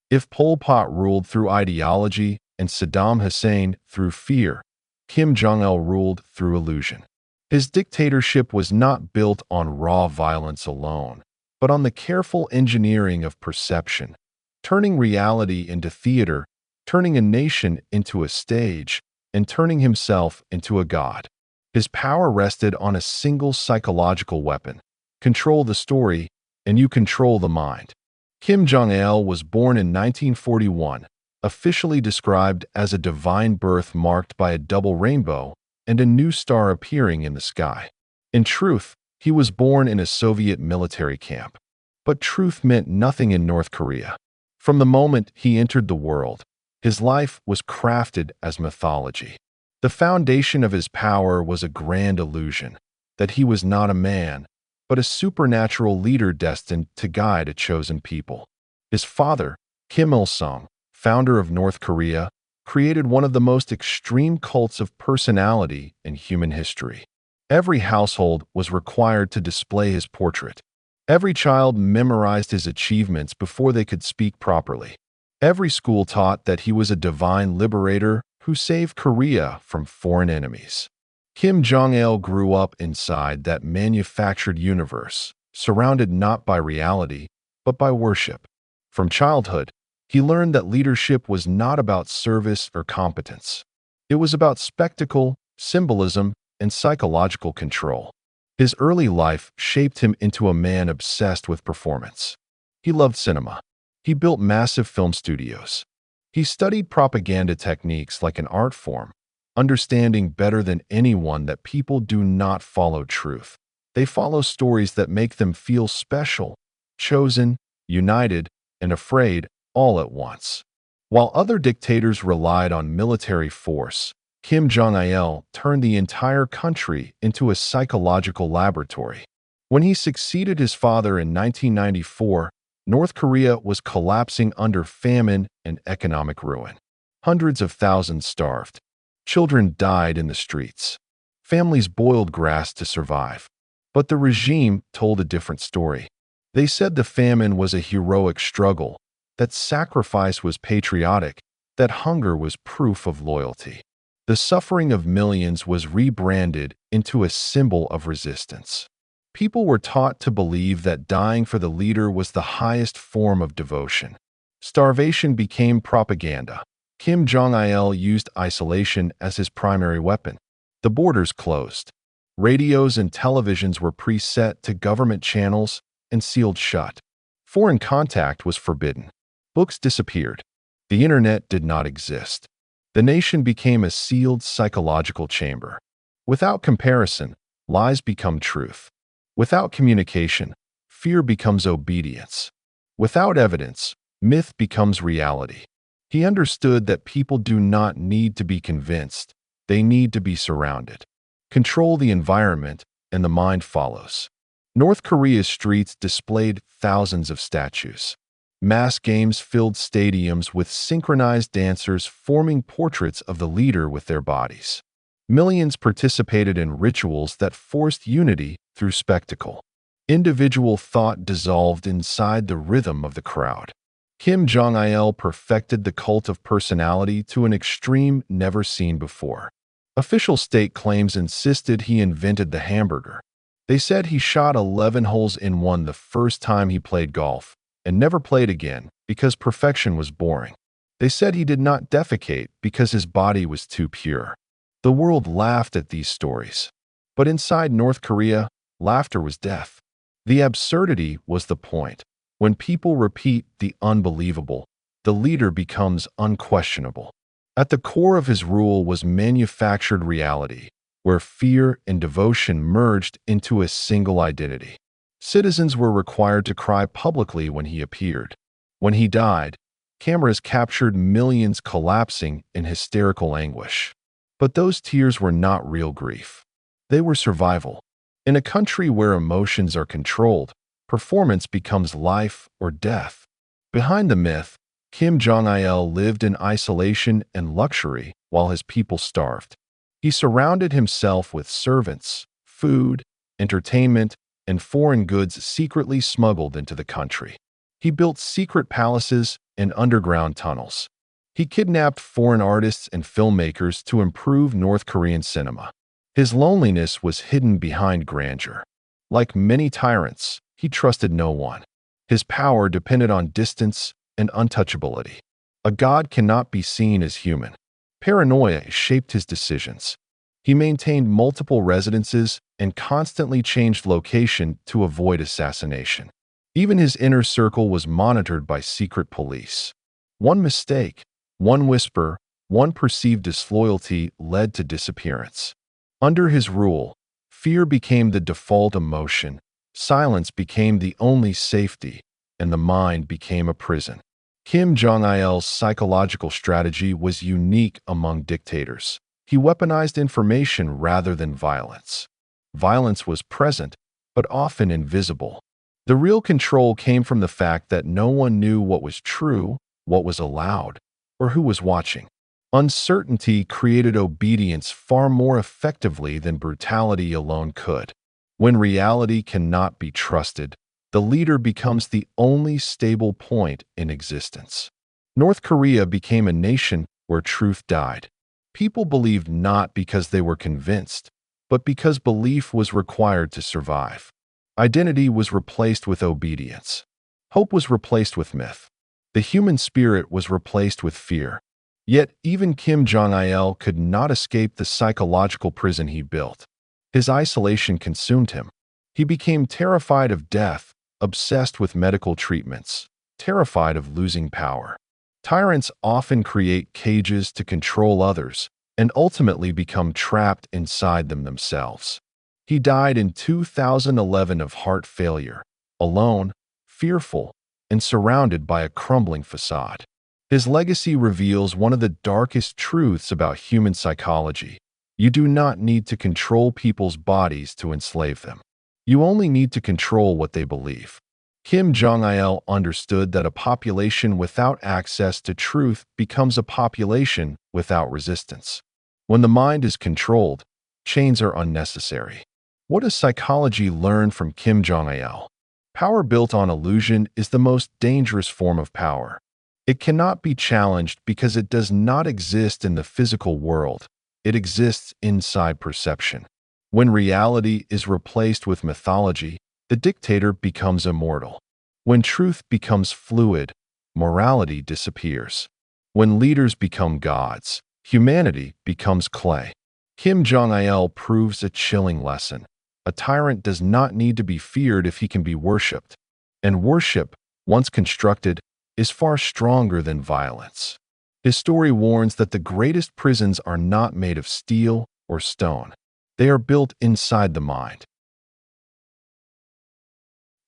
Speaker 1: If Pol Pot ruled through ideology and Saddam Hussein through fear, Kim Jong-il ruled through illusion. His dictatorship was not built on raw violence alone, but on the careful engineering of perception, turning reality into theater, turning a nation into a stage, and turning himself into a god. His power rested on a single psychological weapon: control the story, and you control the mind. Kim Jong-il was born in 1941, officially described as a divine birth marked by a double rainbow and a new star appearing in the sky. In truth, he was born in a Soviet military camp. But truth meant nothing in North Korea. From the moment he entered the world, his life was crafted as mythology. The foundation of his power was a grand illusion that he was not a man, but a supernatural leader destined to guide a chosen people. His father, Kim Il-sung, founder of North Korea, created one of the most extreme cults of personality in human history. Every household was required to display his portrait. Every child memorized his achievements before they could speak properly. Every school taught that he was a divine liberator who saved Korea from foreign enemies. Kim Jong-il grew up inside that manufactured universe, surrounded not by reality, but by worship. From childhood, he learned that leadership was not about service or competence. It was about spectacle, symbolism, and psychological control. His early life shaped him into a man obsessed with performance. He loved cinema. He built massive film studios. He studied propaganda techniques like an art form, understanding better than anyone that people do not follow truth. They follow stories that make them feel special, chosen, united, and afraid all at once. While other dictators relied on military force, Kim Jong-il turned the entire country into a psychological laboratory. When he succeeded his father in 1994, North Korea was collapsing under famine and economic ruin. Hundreds of thousands starved. Children died in the streets. Families boiled grass to survive. But the regime told a different story. They said the famine was a heroic struggle, that sacrifice was patriotic, that hunger was proof of loyalty. The suffering of millions was rebranded into a symbol of resistance. People were taught to believe that dying for the leader was the highest form of devotion. Starvation became propaganda. Kim Jong-il used isolation as his primary weapon. The borders closed. Radios and televisions were preset to government channels and sealed shut. Foreign contact was forbidden. Books disappeared. The internet did not exist. The nation became a sealed psychological chamber. Without comparison, lies become truth. Without communication, fear becomes obedience. Without evidence, myth becomes reality. He understood that people do not need to be convinced, they need to be surrounded. Control the environment, and the mind follows. North Korea's streets displayed thousands of statues. Mass games filled stadiums with synchronized dancers forming portraits of the leader with their bodies. Millions participated in rituals that forced unity through spectacle. Individual thought dissolved inside the rhythm of the crowd. Kim Jong-il perfected the cult of personality to an extreme never seen before. Official state claims insisted he invented the hamburger. They said he shot 11 holes in one the first time he played golf, and never played again because perfection was boring. They said he did not defecate because his body was too pure. The world laughed at these stories. But inside North Korea, laughter was death. The absurdity was the point. When people repeat the unbelievable, the leader becomes unquestionable. At the core of his rule was manufactured reality, where fear and devotion merged into a single identity. Citizens were required to cry publicly when he appeared. When he died, cameras captured millions collapsing in hysterical anguish. But those tears were not real grief. They were survival. In a country where emotions are controlled, performance becomes life or death. Behind the myth, Kim Jong-il lived in isolation and luxury while his people starved. He surrounded himself with servants, food, entertainment, and foreign goods secretly smuggled into the country. He built secret palaces and underground tunnels. He kidnapped foreign artists and filmmakers to improve North Korean cinema. His loneliness was hidden behind grandeur. Like many tyrants, he trusted no one. His power depended on distance and untouchability. A god cannot be seen as human. Paranoia shaped his decisions. He maintained multiple residences and constantly changed location to avoid assassination. Even his inner circle was monitored by secret police. One mistake, one whisper, one perceived disloyalty led to disappearance. Under his rule, fear became the default emotion, silence became the only safety, and the mind became a prison. Kim Jong-il's psychological strategy was unique among dictators. He weaponized information rather than violence. Violence was present, but often invisible. The real control came from the fact that no one knew what was true, what was allowed, or who was watching. Uncertainty created obedience far more effectively than brutality alone could. When reality cannot be trusted, the leader becomes the only stable point in existence. North Korea became a nation where truth died. People believed not because they were convinced, but because belief was required to survive. Identity was replaced with obedience. Hope was replaced with myth. The human spirit was replaced with fear. Yet even Kim Jong-il could not escape the psychological prison he built. His isolation consumed him. He became terrified of death, obsessed with medical treatments, terrified of losing power. Tyrants often create cages to control others and ultimately become trapped inside them themselves. He died in 2011 of heart failure, alone, fearful, and surrounded by a crumbling facade. His legacy reveals one of the darkest truths about human psychology. You do not need to control people's bodies to enslave them. You only need to control what they believe. Kim Jong-il understood that a population without access to truth becomes a population without resistance. When the mind is controlled, chains are unnecessary. What does psychology learn from Kim Jong-il? Power built on illusion is the most dangerous form of power. It cannot be challenged because it does not exist in the physical world. it exists inside perception. When reality is replaced with mythology, the dictator becomes immortal. When truth becomes fluid, morality disappears. When leaders become gods, humanity becomes clay. Kim Jong-il proves a chilling lesson. A tyrant does not need to be feared if he can be worshipped. And worship, once constructed, is far stronger than violence. His story warns that the greatest prisons are not made of steel or stone. They are built inside the mind.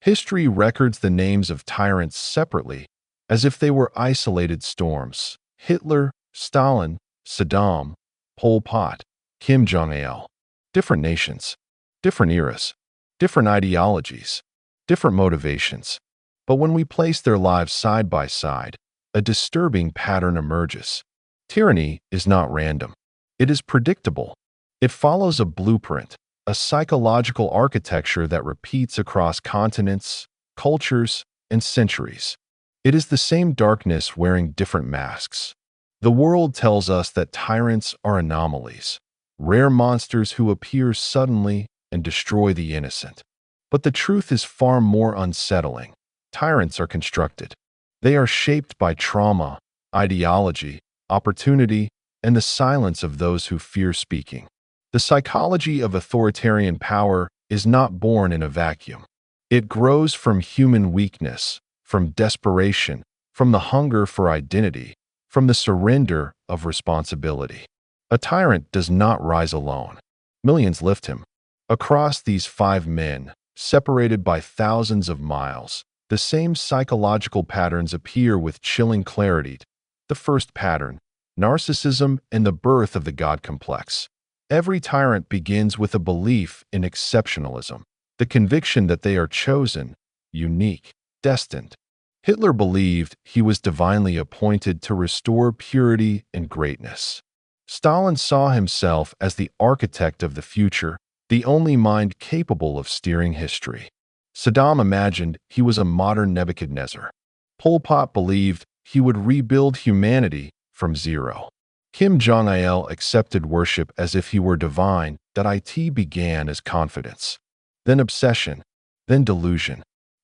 Speaker 1: History records the names of tyrants separately, as if they were isolated storms. Hitler, Stalin, Saddam, Pol Pot, Kim Jong-il. Different nations, different eras, different ideologies, different motivations. But when we place their lives side by side, a disturbing pattern emerges. Tyranny is not random. It is predictable. It follows a blueprint, a psychological architecture that repeats across continents, cultures, and centuries. It is the same darkness wearing different masks. The world tells us that tyrants are anomalies, rare monsters who appear suddenly and destroy the innocent. But the truth is far more unsettling. Tyrants are constructed. They are shaped by trauma, ideology, opportunity, and the silence of those who fear speaking. The psychology of authoritarian power is not born in a vacuum. It grows from human weakness, from desperation, from the hunger for identity, from the surrender of responsibility. A tyrant does not rise alone. Millions lift him. Across these 5 men, separated by thousands of miles, the same psychological patterns appear with chilling clarity. The first pattern, narcissism and the birth of the God complex. Every tyrant begins with a belief in exceptionalism, the conviction that they are chosen, unique, destined. Hitler believed he was divinely appointed to restore purity and greatness. Stalin saw himself as the architect of the future, the only mind capable of steering history. Saddam imagined he was a modern Nebuchadnezzar. Pol Pot believed he would rebuild humanity from zero. Kim Jong-il accepted worship as if he were divine. That it began as confidence, then obsession, then delusion.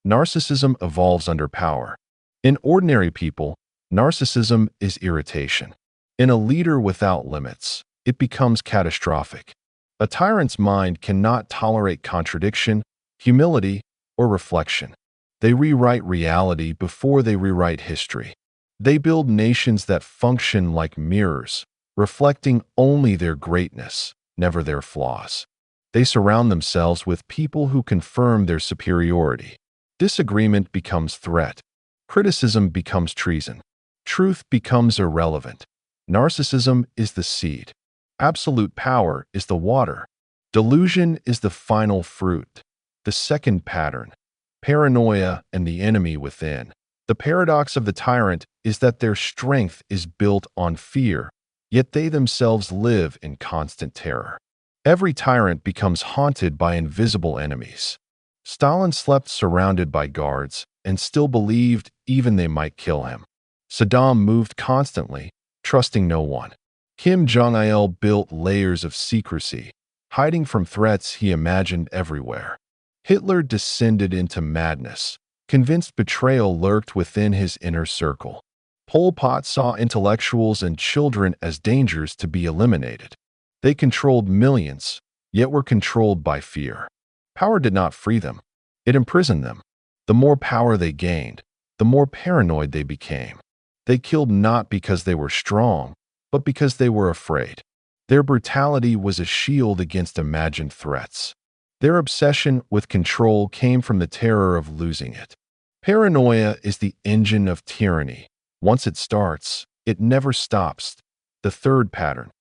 Speaker 1: Narcissism evolves under power. In ordinary people, narcissism is irritation. In a leader without limits, it becomes catastrophic. A tyrant's mind cannot tolerate contradiction, humility, or reflection. They rewrite reality before they rewrite history. They build nations that function like mirrors, reflecting only their greatness, never their flaws. They surround themselves with people who confirm their superiority. Disagreement becomes threat. Criticism becomes treason. Truth becomes irrelevant. Narcissism is the seed. Absolute power is the water. Delusion is the final fruit. The second pattern, paranoia and the enemy within. The paradox of the tyrant is that their strength is built on fear, yet they themselves live in constant terror. Every tyrant becomes haunted by invisible enemies. Stalin slept surrounded by guards and still believed even they might kill him. Saddam moved constantly, trusting no one. Kim Jong-il built layers of secrecy, hiding from threats he imagined everywhere. Hitler descended into madness, convinced betrayal lurked within his inner circle. Pol Pot saw intellectuals and children as dangers to be eliminated. They controlled millions, yet were controlled by fear. Power did not free them. It imprisoned them. The more power they gained, the more paranoid they became. They killed not because they were strong, but because they were afraid. Their brutality was a shield against imagined threats. Their obsession with control came from the terror of losing it. Paranoia is the engine of tyranny. Once it starts, it never stops. The third pattern,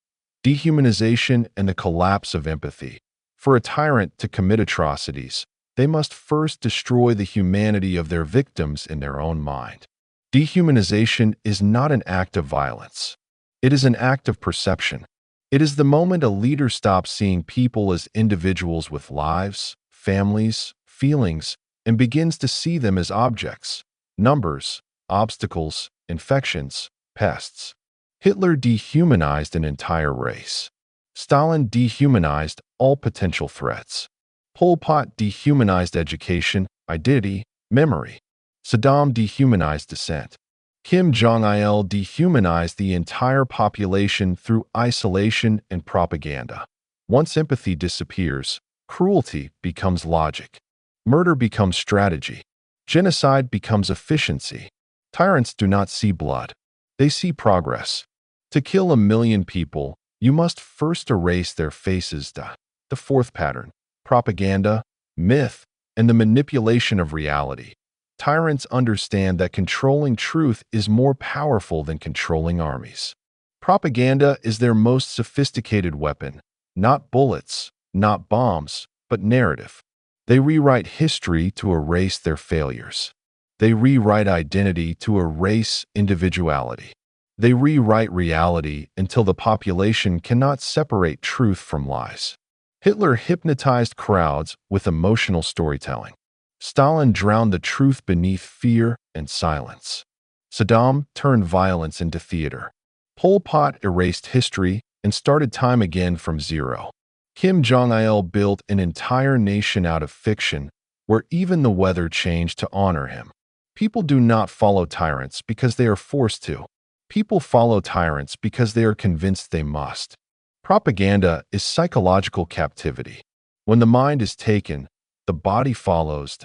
Speaker 1: dehumanization and the collapse of empathy. For a tyrant to commit atrocities, they must first destroy the humanity of their victims in their own mind. Dehumanization is not an act of violence. It is an act of perception. It is the moment a leader stops seeing people as individuals with lives, families, feelings, and begins to see them as objects, numbers, obstacles, infections, pests. Hitler dehumanized an entire race. Stalin dehumanized all potential threats. Pol Pot dehumanized education, identity, memory. Saddam dehumanized dissent. Kim Jong-il dehumanized the entire population through isolation and propaganda. Once empathy disappears, cruelty becomes logic. Murder becomes strategy. Genocide becomes efficiency. Tyrants do not see blood. They see progress. To kill 1 million people, you must first erase their faces. The fourth pattern: propaganda, myth, and the manipulation of reality. Tyrants understand that controlling truth is more powerful than controlling armies. Propaganda is their most sophisticated weapon, not bullets, not bombs, but narrative. They rewrite history to erase their failures. They rewrite identity to erase individuality. They rewrite reality until the population cannot separate truth from lies. Hitler hypnotized crowds with emotional storytelling. Stalin drowned the truth beneath fear and silence. Saddam turned violence into theater. Pol Pot erased history and started time again from zero. Kim Jong-il built an entire nation out of fiction, where even the weather changed to honor him. People do not follow tyrants because they are forced to. People follow tyrants because they are convinced they must. Propaganda is psychological captivity. When the mind is taken, the body follows.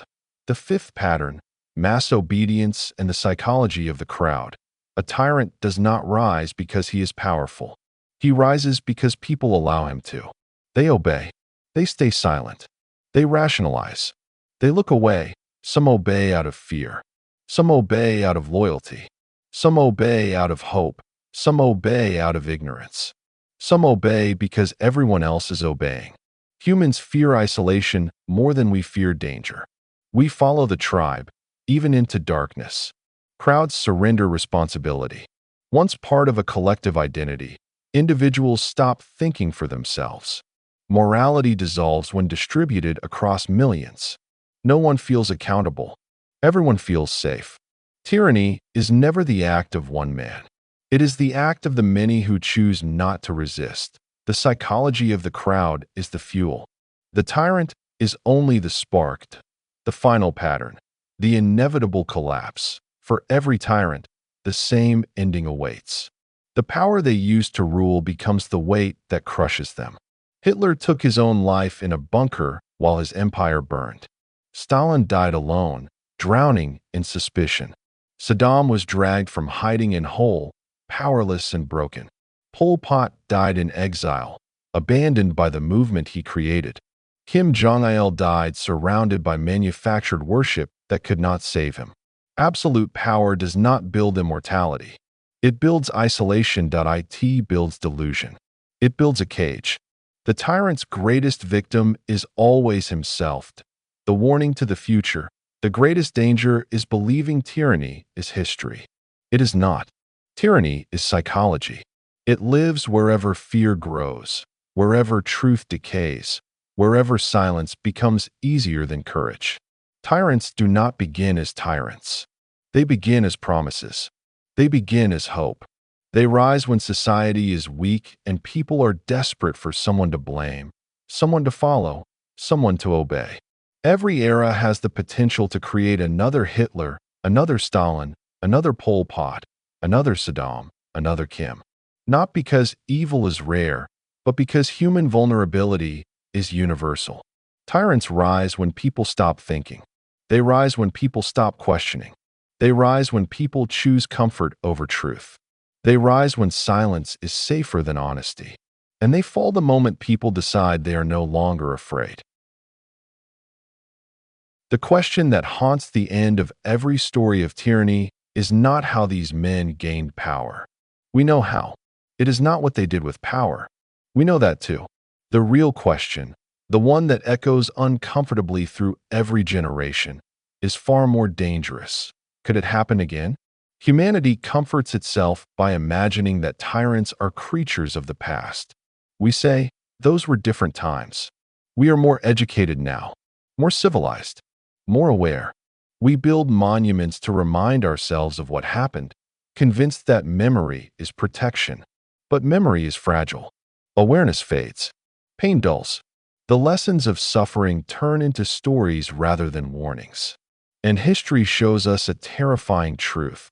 Speaker 1: The fifth pattern: mass obedience and the psychology of the crowd. A tyrant does not rise because he is powerful. He rises because people allow him to. They obey. They stay silent. They rationalize. They look away. Some obey out of fear. Some obey out of loyalty. Some obey out of hope. Some obey out of ignorance. Some obey because everyone else is obeying. Humans fear isolation more than we fear danger. We follow the tribe, even into darkness. Crowds surrender responsibility. Once part of a collective identity, individuals stop thinking for themselves. Morality dissolves when distributed across millions. No one feels accountable. Everyone feels safe. Tyranny is never the act of one man. It is the act of the many who choose not to resist. The psychology of the crowd is the fuel. The tyrant is only the spark. The final pattern: the inevitable collapse. For every tyrant, the same ending awaits. The power they use to rule becomes the weight that crushes them. Hitler took his own life in a bunker while his empire burned. Stalin died alone, drowning in suspicion. Saddam was dragged from hiding in hole, powerless and broken. Pol Pot died in exile, abandoned by the movement he created. Kim Jong-il died surrounded by manufactured worship that could not save him. Absolute power does not build immortality. It builds isolation. It builds delusion. It builds a cage. The tyrant's greatest victim is always himself. The warning to the future: the greatest danger is believing tyranny is history. It is not. Tyranny is psychology. It lives wherever fear grows, wherever truth decays, wherever silence becomes easier than courage. Tyrants do not begin as tyrants. They begin as promises. They begin as hope. They rise when society is weak and people are desperate for someone to blame, someone to follow, someone to obey. Every era has the potential to create another Hitler, another Stalin, another Pol Pot, another Saddam, another Kim. Not because evil is rare, but because human vulnerability is universal. Tyrants rise when people stop thinking. They rise when people stop questioning. They rise when people choose comfort over truth. They rise when silence is safer than honesty. And they fall the moment people decide they are no longer afraid. The question that haunts the end of every story of tyranny is not how these men gained power. We know how. It is not what they did with power. We know that too. The real question, the one that echoes uncomfortably through every generation, is far more dangerous. Could it happen again? Humanity comforts itself by imagining that tyrants are creatures of the past. We say, those were different times. We are more educated now, more civilized, more aware. We build monuments to remind ourselves of what happened, convinced that memory is protection. But memory is fragile. Awareness fades. Pain dulls. The lessons of suffering turn into stories rather than warnings. And history shows us a terrifying truth.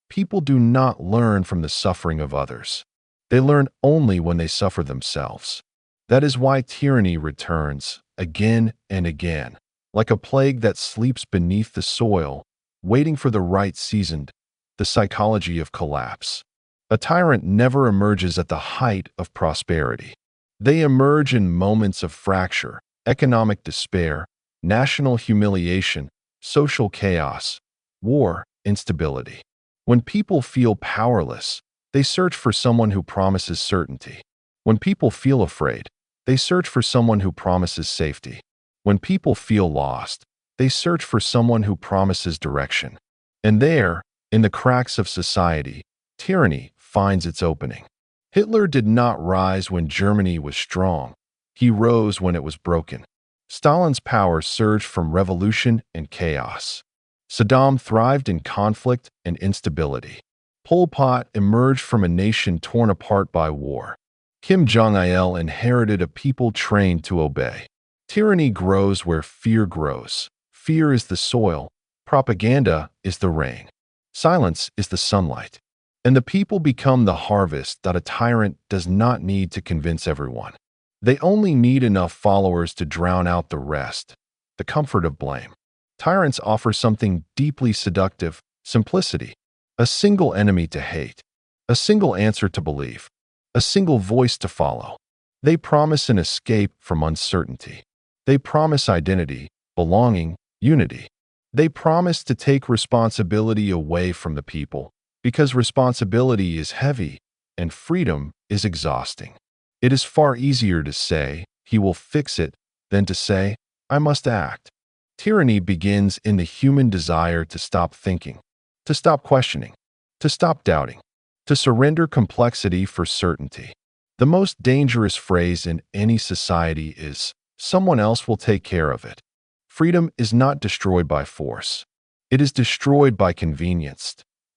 Speaker 1: People do not learn from the suffering of others. They learn only when they suffer themselves. That is why tyranny returns again and again, like a plague that sleeps beneath the soil, waiting for the right season. The psychology of collapse. A tyrant never emerges at the height of prosperity. They emerge in moments of fracture, economic despair, national humiliation, social chaos, war, instability. When people feel powerless, they search for someone who promises certainty. When people feel afraid, they search for someone who promises safety. When people feel lost, they search for someone who promises direction. And there, in the cracks of society, tyranny finds its opening. Hitler did not rise when Germany was strong. He rose when it was broken. Stalin's power surged from revolution and chaos. Saddam thrived in conflict and instability. Pol Pot emerged from a nation torn apart by war. Kim Jong-il inherited a people trained to obey. Tyranny grows where fear grows. Fear is the soil. Propaganda is the rain. Silence is the sunlight. And the people become the harvest that a tyrant does not need to convince everyone. They only need enough followers to drown out the rest. The comfort of blame. Tyrants offer something deeply seductive: simplicity. A single enemy to hate. A single answer to believe. A single voice to follow. They promise an escape from uncertainty. They promise identity, belonging, unity. They promise to take responsibility away from the people, because responsibility is heavy and freedom is exhausting. It is far easier to say, "He will fix it," than to say, "I must act." Tyranny begins in the human desire to stop thinking, to stop questioning, to stop doubting, to surrender complexity for certainty. The most dangerous phrase in any society is, "Someone else will take care of it." Freedom is not destroyed by force. It is destroyed by convenience,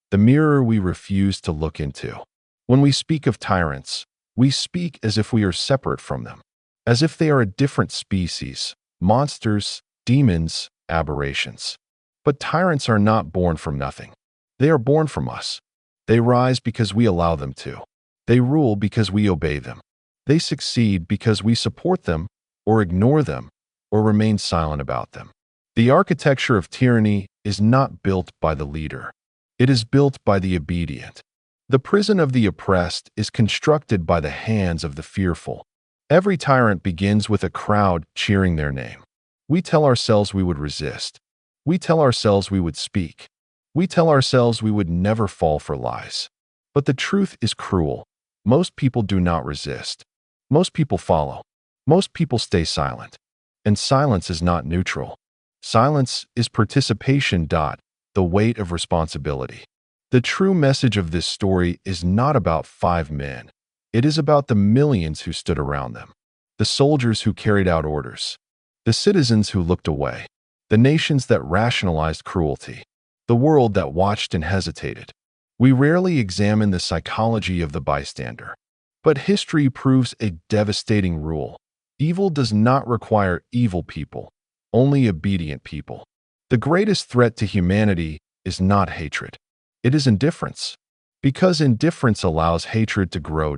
Speaker 1: the mirror we refuse to look into. When we speak of tyrants, we speak as if we are separate from them, as if they are a different species, monsters, demons, aberrations. But tyrants are not born from nothing. They are born from us. They rise because we allow them to. They rule because we obey them. They succeed because we support them, or ignore them, or remain silent about them. The architecture of tyranny is not built by the leader. It is built by the obedient. The prison of the oppressed is constructed by the hands of the fearful. Every tyrant begins with a crowd cheering their name. We tell ourselves we would resist. We tell ourselves we would speak. We tell ourselves we would never fall for lies. But the truth is cruel. Most people do not resist. Most people follow. Most people stay silent. And silence is not neutral. Silence is participation. The weight of responsibility. The true message of this story is not about 5 men. It is about the millions who stood around them. The soldiers who carried out orders. The citizens who looked away. The nations that rationalized cruelty. The world that watched and hesitated. We rarely examine the psychology of the bystander. But history proves a devastating rule. Evil does not require evil people, only obedient people. The greatest threat to humanity is not hatred. It is indifference. Because indifference allows hatred to grow.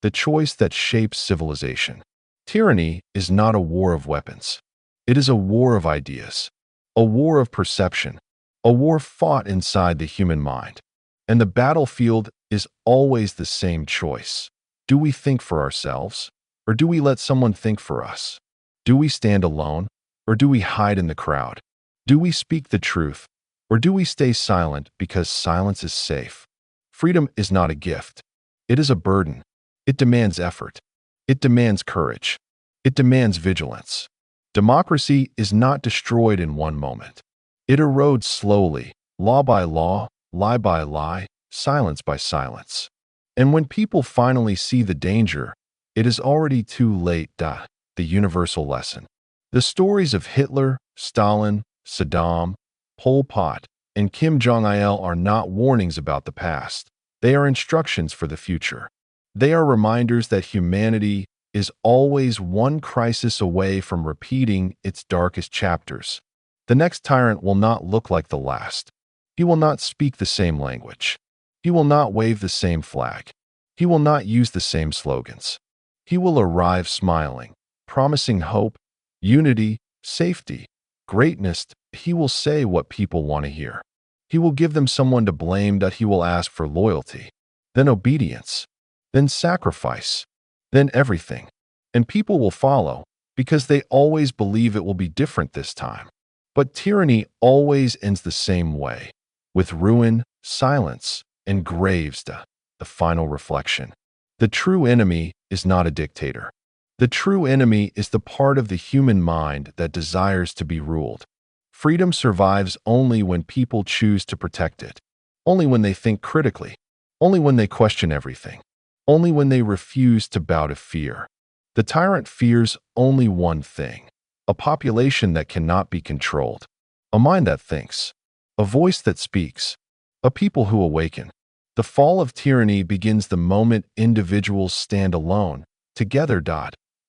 Speaker 1: The choice that shapes civilization. Tyranny is not a war of weapons. It is a war of ideas. A war of perception. A war fought inside the human mind. And the battlefield is always the same choice. Do we think for ourselves? Or do we let someone think for us? Do we stand alone? Or do we hide in the crowd? Do we speak the truth? Or do we stay silent because silence is safe? Freedom is not a gift. It is a burden. It demands effort. It demands courage. It demands vigilance. Democracy is not destroyed in one moment. It erodes slowly, law by law, lie by lie, silence by silence. And when people finally see the danger, it is already too late. The universal lesson. The stories of Hitler, Stalin, Saddam, Pol Pot, and Kim Jong-il are not warnings about the past. They are instructions for the future. They are reminders that humanity is always one crisis away from repeating its darkest chapters. The next tyrant will not look like the last. He will not speak the same language. He will not wave the same flag. He will not use the same slogans. He will arrive smiling, promising hope, unity, safety, greatness. He will say what people want to hear. He will give them someone to blame. That he will ask for loyalty, then obedience, then sacrifice, then everything. And people will follow because they always believe it will be different this time. But tyranny always ends the same way, with ruin, silence, and graves. The final reflection. The true enemy is not a dictator. The true enemy is the part of the human mind that desires to be ruled. Freedom survives only when people choose to protect it, only when they think critically, only when they question everything, only when they refuse to bow to fear. The tyrant fears only one thing: a population that cannot be controlled, a mind that thinks, a voice that speaks, a people who awaken. The fall of tyranny begins the moment individuals stand alone, together.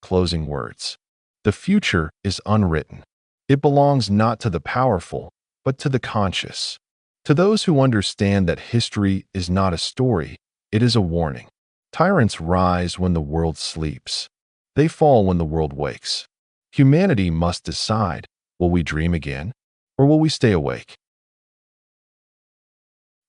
Speaker 1: Closing words. The future is unwritten. It belongs not to the powerful, but to the conscious. To those who understand that history is not a story, it is a warning. Tyrants rise when the world sleeps. They fall when the world wakes. Humanity must decide: will we dream again, or will we stay awake?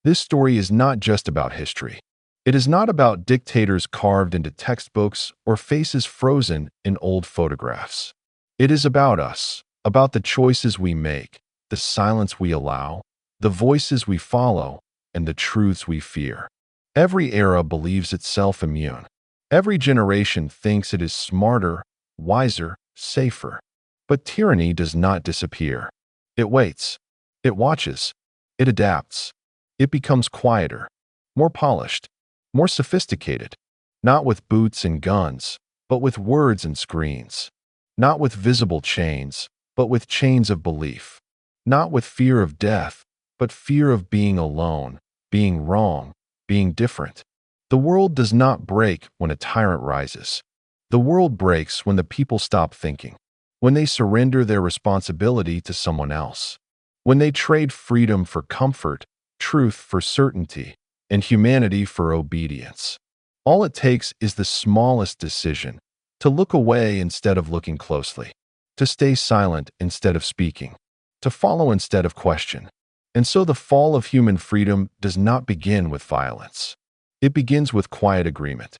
Speaker 1: This story is not just about history. It is not about dictators carved into textbooks or faces frozen in old photographs. It is about us, about the choices we make, the silence we allow, the voices we follow, and the truths we fear. Every era believes itself immune. Every generation thinks it is smarter, wiser, safer. But tyranny does not disappear. It waits. It watches. It adapts. It becomes quieter, more polished, more sophisticated, not with boots and guns, but with words and screens, not with visible chains, but with chains of belief, not with fear of death, but fear of being alone, being wrong, being different. The world does not break when a tyrant rises. The world breaks when the people stop thinking, when they surrender their responsibility to someone else, when they trade freedom for comfort, truth for certainty, and humanity for obedience. All it takes is the smallest decision: to look away instead of looking closely, to stay silent instead of speaking, to follow instead of question. And so the fall of human freedom does not begin with violence. It begins with quiet agreement.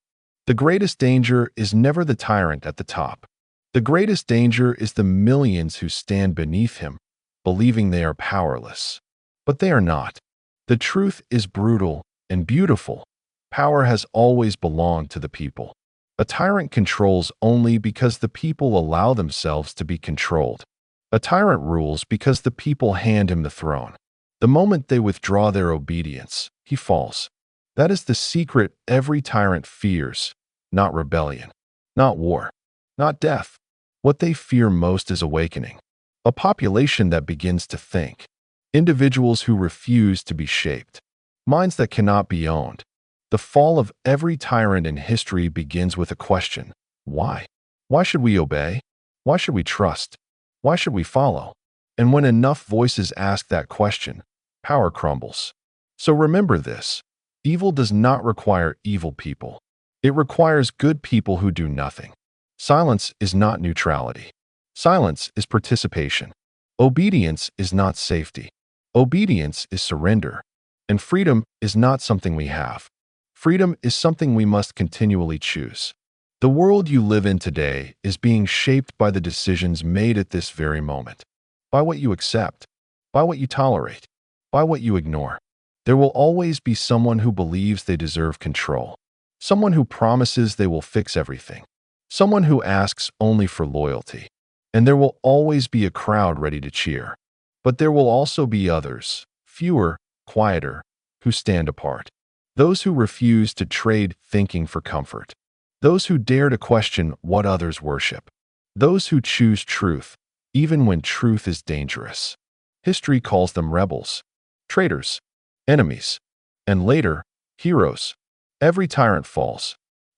Speaker 1: The greatest danger is never the tyrant at the top. The greatest danger is the millions who stand beneath him, believing they are powerless. But they are not. The truth is brutal and beautiful. Power has always belonged to the people. A tyrant controls only because the people allow themselves to be controlled. A tyrant rules because the people hand him the throne. The moment they withdraw their obedience, he falls. That is the secret every tyrant fears: not rebellion, not war, not death. What they fear most is awakening. A population that begins to think. Individuals who refuse to be shaped. Minds that cannot be owned. The fall of every tyrant in history begins with a question: why? Why should we obey? Why should we trust? Why should we follow? And when enough voices ask that question, power crumbles. So remember this: evil does not require evil people. It requires good people who do nothing. Silence is not neutrality. Silence is participation. Obedience is not safety. Obedience is surrender. And freedom is not something we have. Freedom is something we must continually choose. The world you live in today is being shaped by the decisions made at this very moment, by what you accept, by what you tolerate, by what you ignore. There will always be someone who believes they deserve control, someone who promises they will fix everything, someone who asks only for loyalty. And there will always be a crowd ready to cheer. But there will also be others, fewer, quieter, who stand apart. Those who refuse to trade thinking for comfort. Those who dare to question what others worship. Those who choose truth, even when truth is dangerous. History calls them rebels, traitors, enemies, and later, heroes. Every tyrant falls.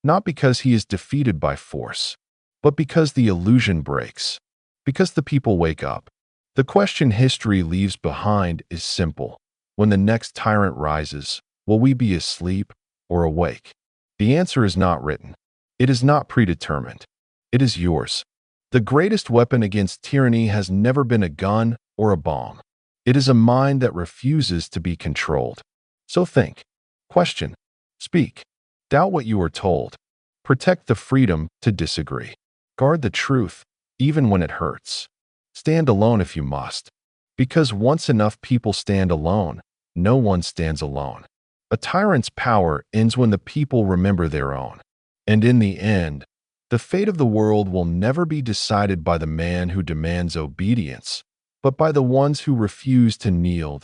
Speaker 1: not because he is defeated by force, but because the illusion breaks, because the people wake up. The question history leaves behind is simple. When the next tyrant rises, will we be asleep or awake? The answer is not written. It is not predetermined. It is yours. The greatest weapon against tyranny has never been a gun or a bomb. It is a mind that refuses to be controlled. So think, question, speak, doubt what you are told. Protect the freedom to disagree. Guard the truth, even when it hurts. Stand alone if you must. Because once enough people stand alone, no one stands alone. A tyrant's power ends when the people remember their own. And in the end, the fate of the world will never be decided by the man who demands obedience, but by the ones who refuse to kneel.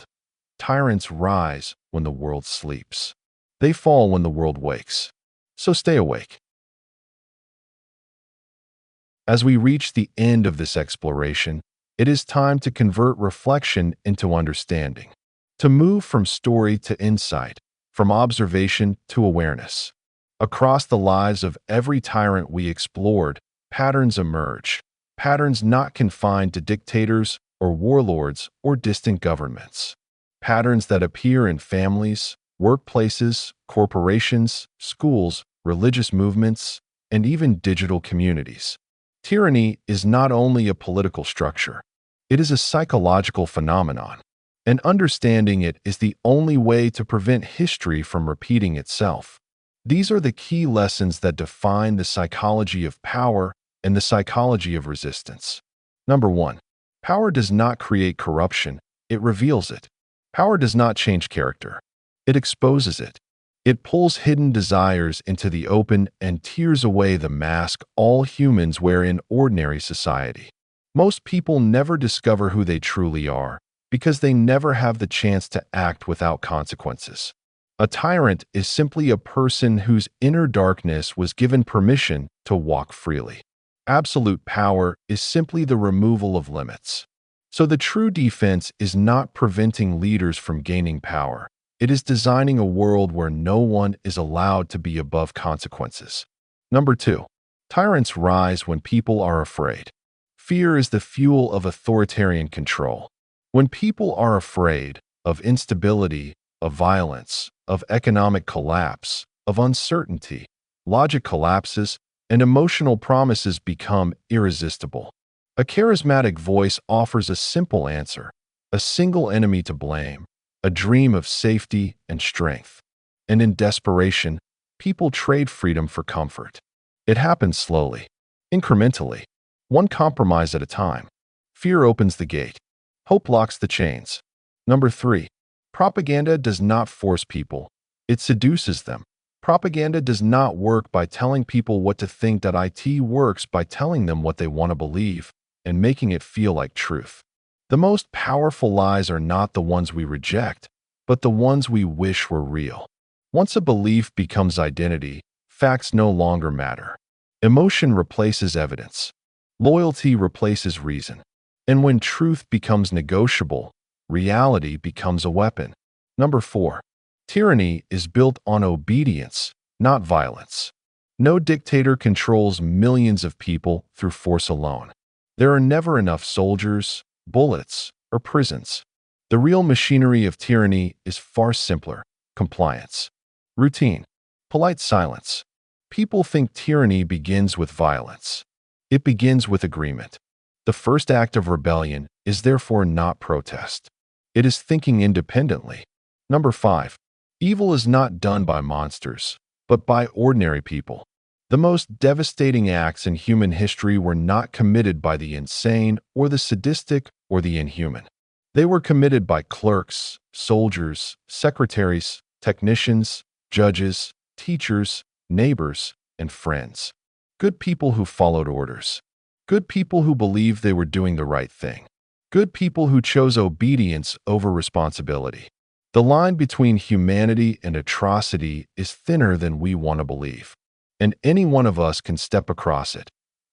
Speaker 1: Tyrants rise when the world sleeps. They fall when the world wakes. So stay awake. As we reach the end of this exploration, it is time to convert reflection into understanding, to move from story to insight, from observation to awareness. Across the lives of every tyrant we explored, patterns emerge, patterns not confined to dictators or warlords or distant governments. Patterns that appear in families, workplaces, corporations, schools, religious movements, and even digital communities. Tyranny is not only a political structure, it is a psychological phenomenon, and understanding it is the only way to prevent history from repeating itself. These are the key lessons that define the psychology of power and the psychology of resistance. Number 1. Power does not create corruption, it reveals it. Power does not change character, it exposes it. It pulls hidden desires into the open and tears away the mask all humans wear in ordinary society. Most people never discover who they truly are because they never have the chance to act without consequences. A tyrant is simply a person whose inner darkness was given permission to walk freely. Absolute power is simply the removal of limits. So the true defense is not preventing leaders from gaining power. It is designing a world where no one is allowed to be above consequences. Number 2. Tyrants rise when people are afraid. Fear is the fuel of authoritarian control. When people are afraid of instability, of violence, of economic collapse, of uncertainty, logic collapses, and emotional promises become irresistible. A charismatic voice offers a simple answer, a single enemy to blame, a dream of safety and strength. And in desperation, people trade freedom for comfort. It happens slowly, incrementally, one compromise at a time. Fear opens the gate. Hope locks the chains. Number 3. Propaganda does not force people. It seduces them. Propaganda does not work by telling people what to think. It works by telling them what they want to believe and making it feel like truth. The most powerful lies are not the ones we reject, but the ones we wish were real. Once a belief becomes identity, facts no longer matter. Emotion replaces evidence. Loyalty replaces reason. And when truth becomes negotiable, reality becomes a weapon. Number 4. Tyranny is built on obedience, not violence. No dictator controls millions of people through force alone. There are never enough soldiers, bullets, or prisons. The real machinery of tyranny is far simpler: compliance, routine, polite silence. People think tyranny begins with violence. It begins with agreement. The first act of rebellion is therefore not protest. It is thinking independently. Number 5. Evil is not done by monsters, but by ordinary people. The most devastating acts in human history were not committed by the insane or the sadistic or the inhuman. They were committed by clerks, soldiers, secretaries, technicians, judges, teachers, neighbors, and friends. Good people who followed orders. Good people who believed they were doing the right thing. Good people who chose obedience over responsibility. The line between humanity and atrocity is thinner than we want to believe. And any one of us can step across it,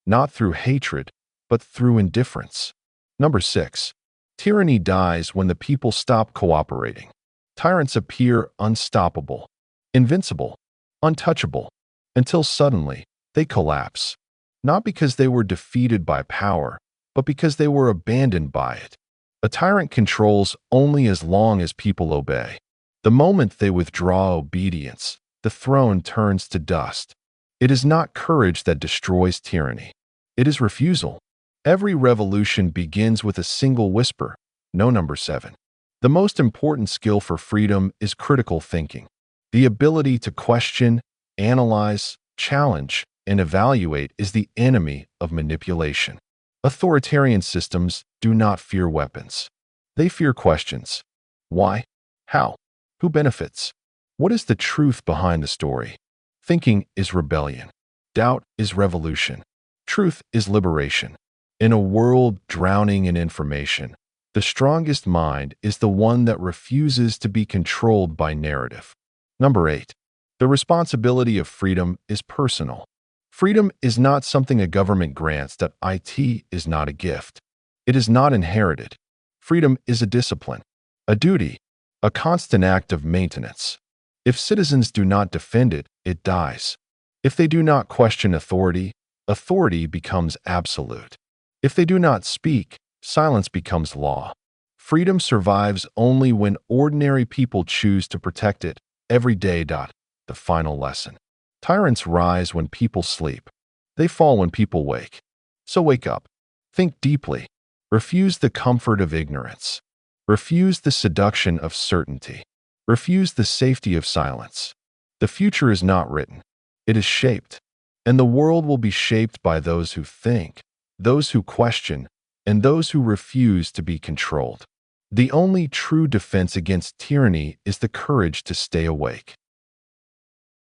Speaker 1: not through hatred, but through indifference. Number 6. Tyranny dies when the people stop cooperating. Tyrants appear unstoppable, invincible, untouchable. until suddenly they collapse. Not because they were defeated by power, but because they were abandoned by it. A tyrant controls only as long as people obey. The moment they withdraw obedience, the throne turns to dust. It is not courage that destroys tyranny. It is refusal. Every revolution begins with a single whisper, no. Number 7. The most important skill for freedom is critical thinking. The ability to question, analyze, challenge, and evaluate is the enemy of manipulation. Authoritarian systems do not fear weapons. They fear questions. Why? How? Who benefits? What is the truth behind the story? Thinking is rebellion. Doubt is revolution. Truth is liberation. In a world drowning in information, the strongest mind is the one that refuses to be controlled by narrative. Number 8. The responsibility of freedom is personal. Freedom is not something a government grants. It is not a gift. It is not inherited. Freedom is a discipline, a duty, a constant act of maintenance. If citizens do not defend it, it dies. If they do not question authority, authority becomes absolute. If they do not speak, silence becomes law. Freedom survives only when ordinary people choose to protect it every day. The final lesson. Tyrants rise when people sleep. They fall when people wake. So wake up. Think deeply. Refuse the comfort of ignorance. Refuse the seduction of certainty. Refuse the safety of silence. The future is not written. It is shaped. And the world will be shaped by those who think, those who question, and those who refuse to be controlled. The only true defense against tyranny is the courage to stay awake.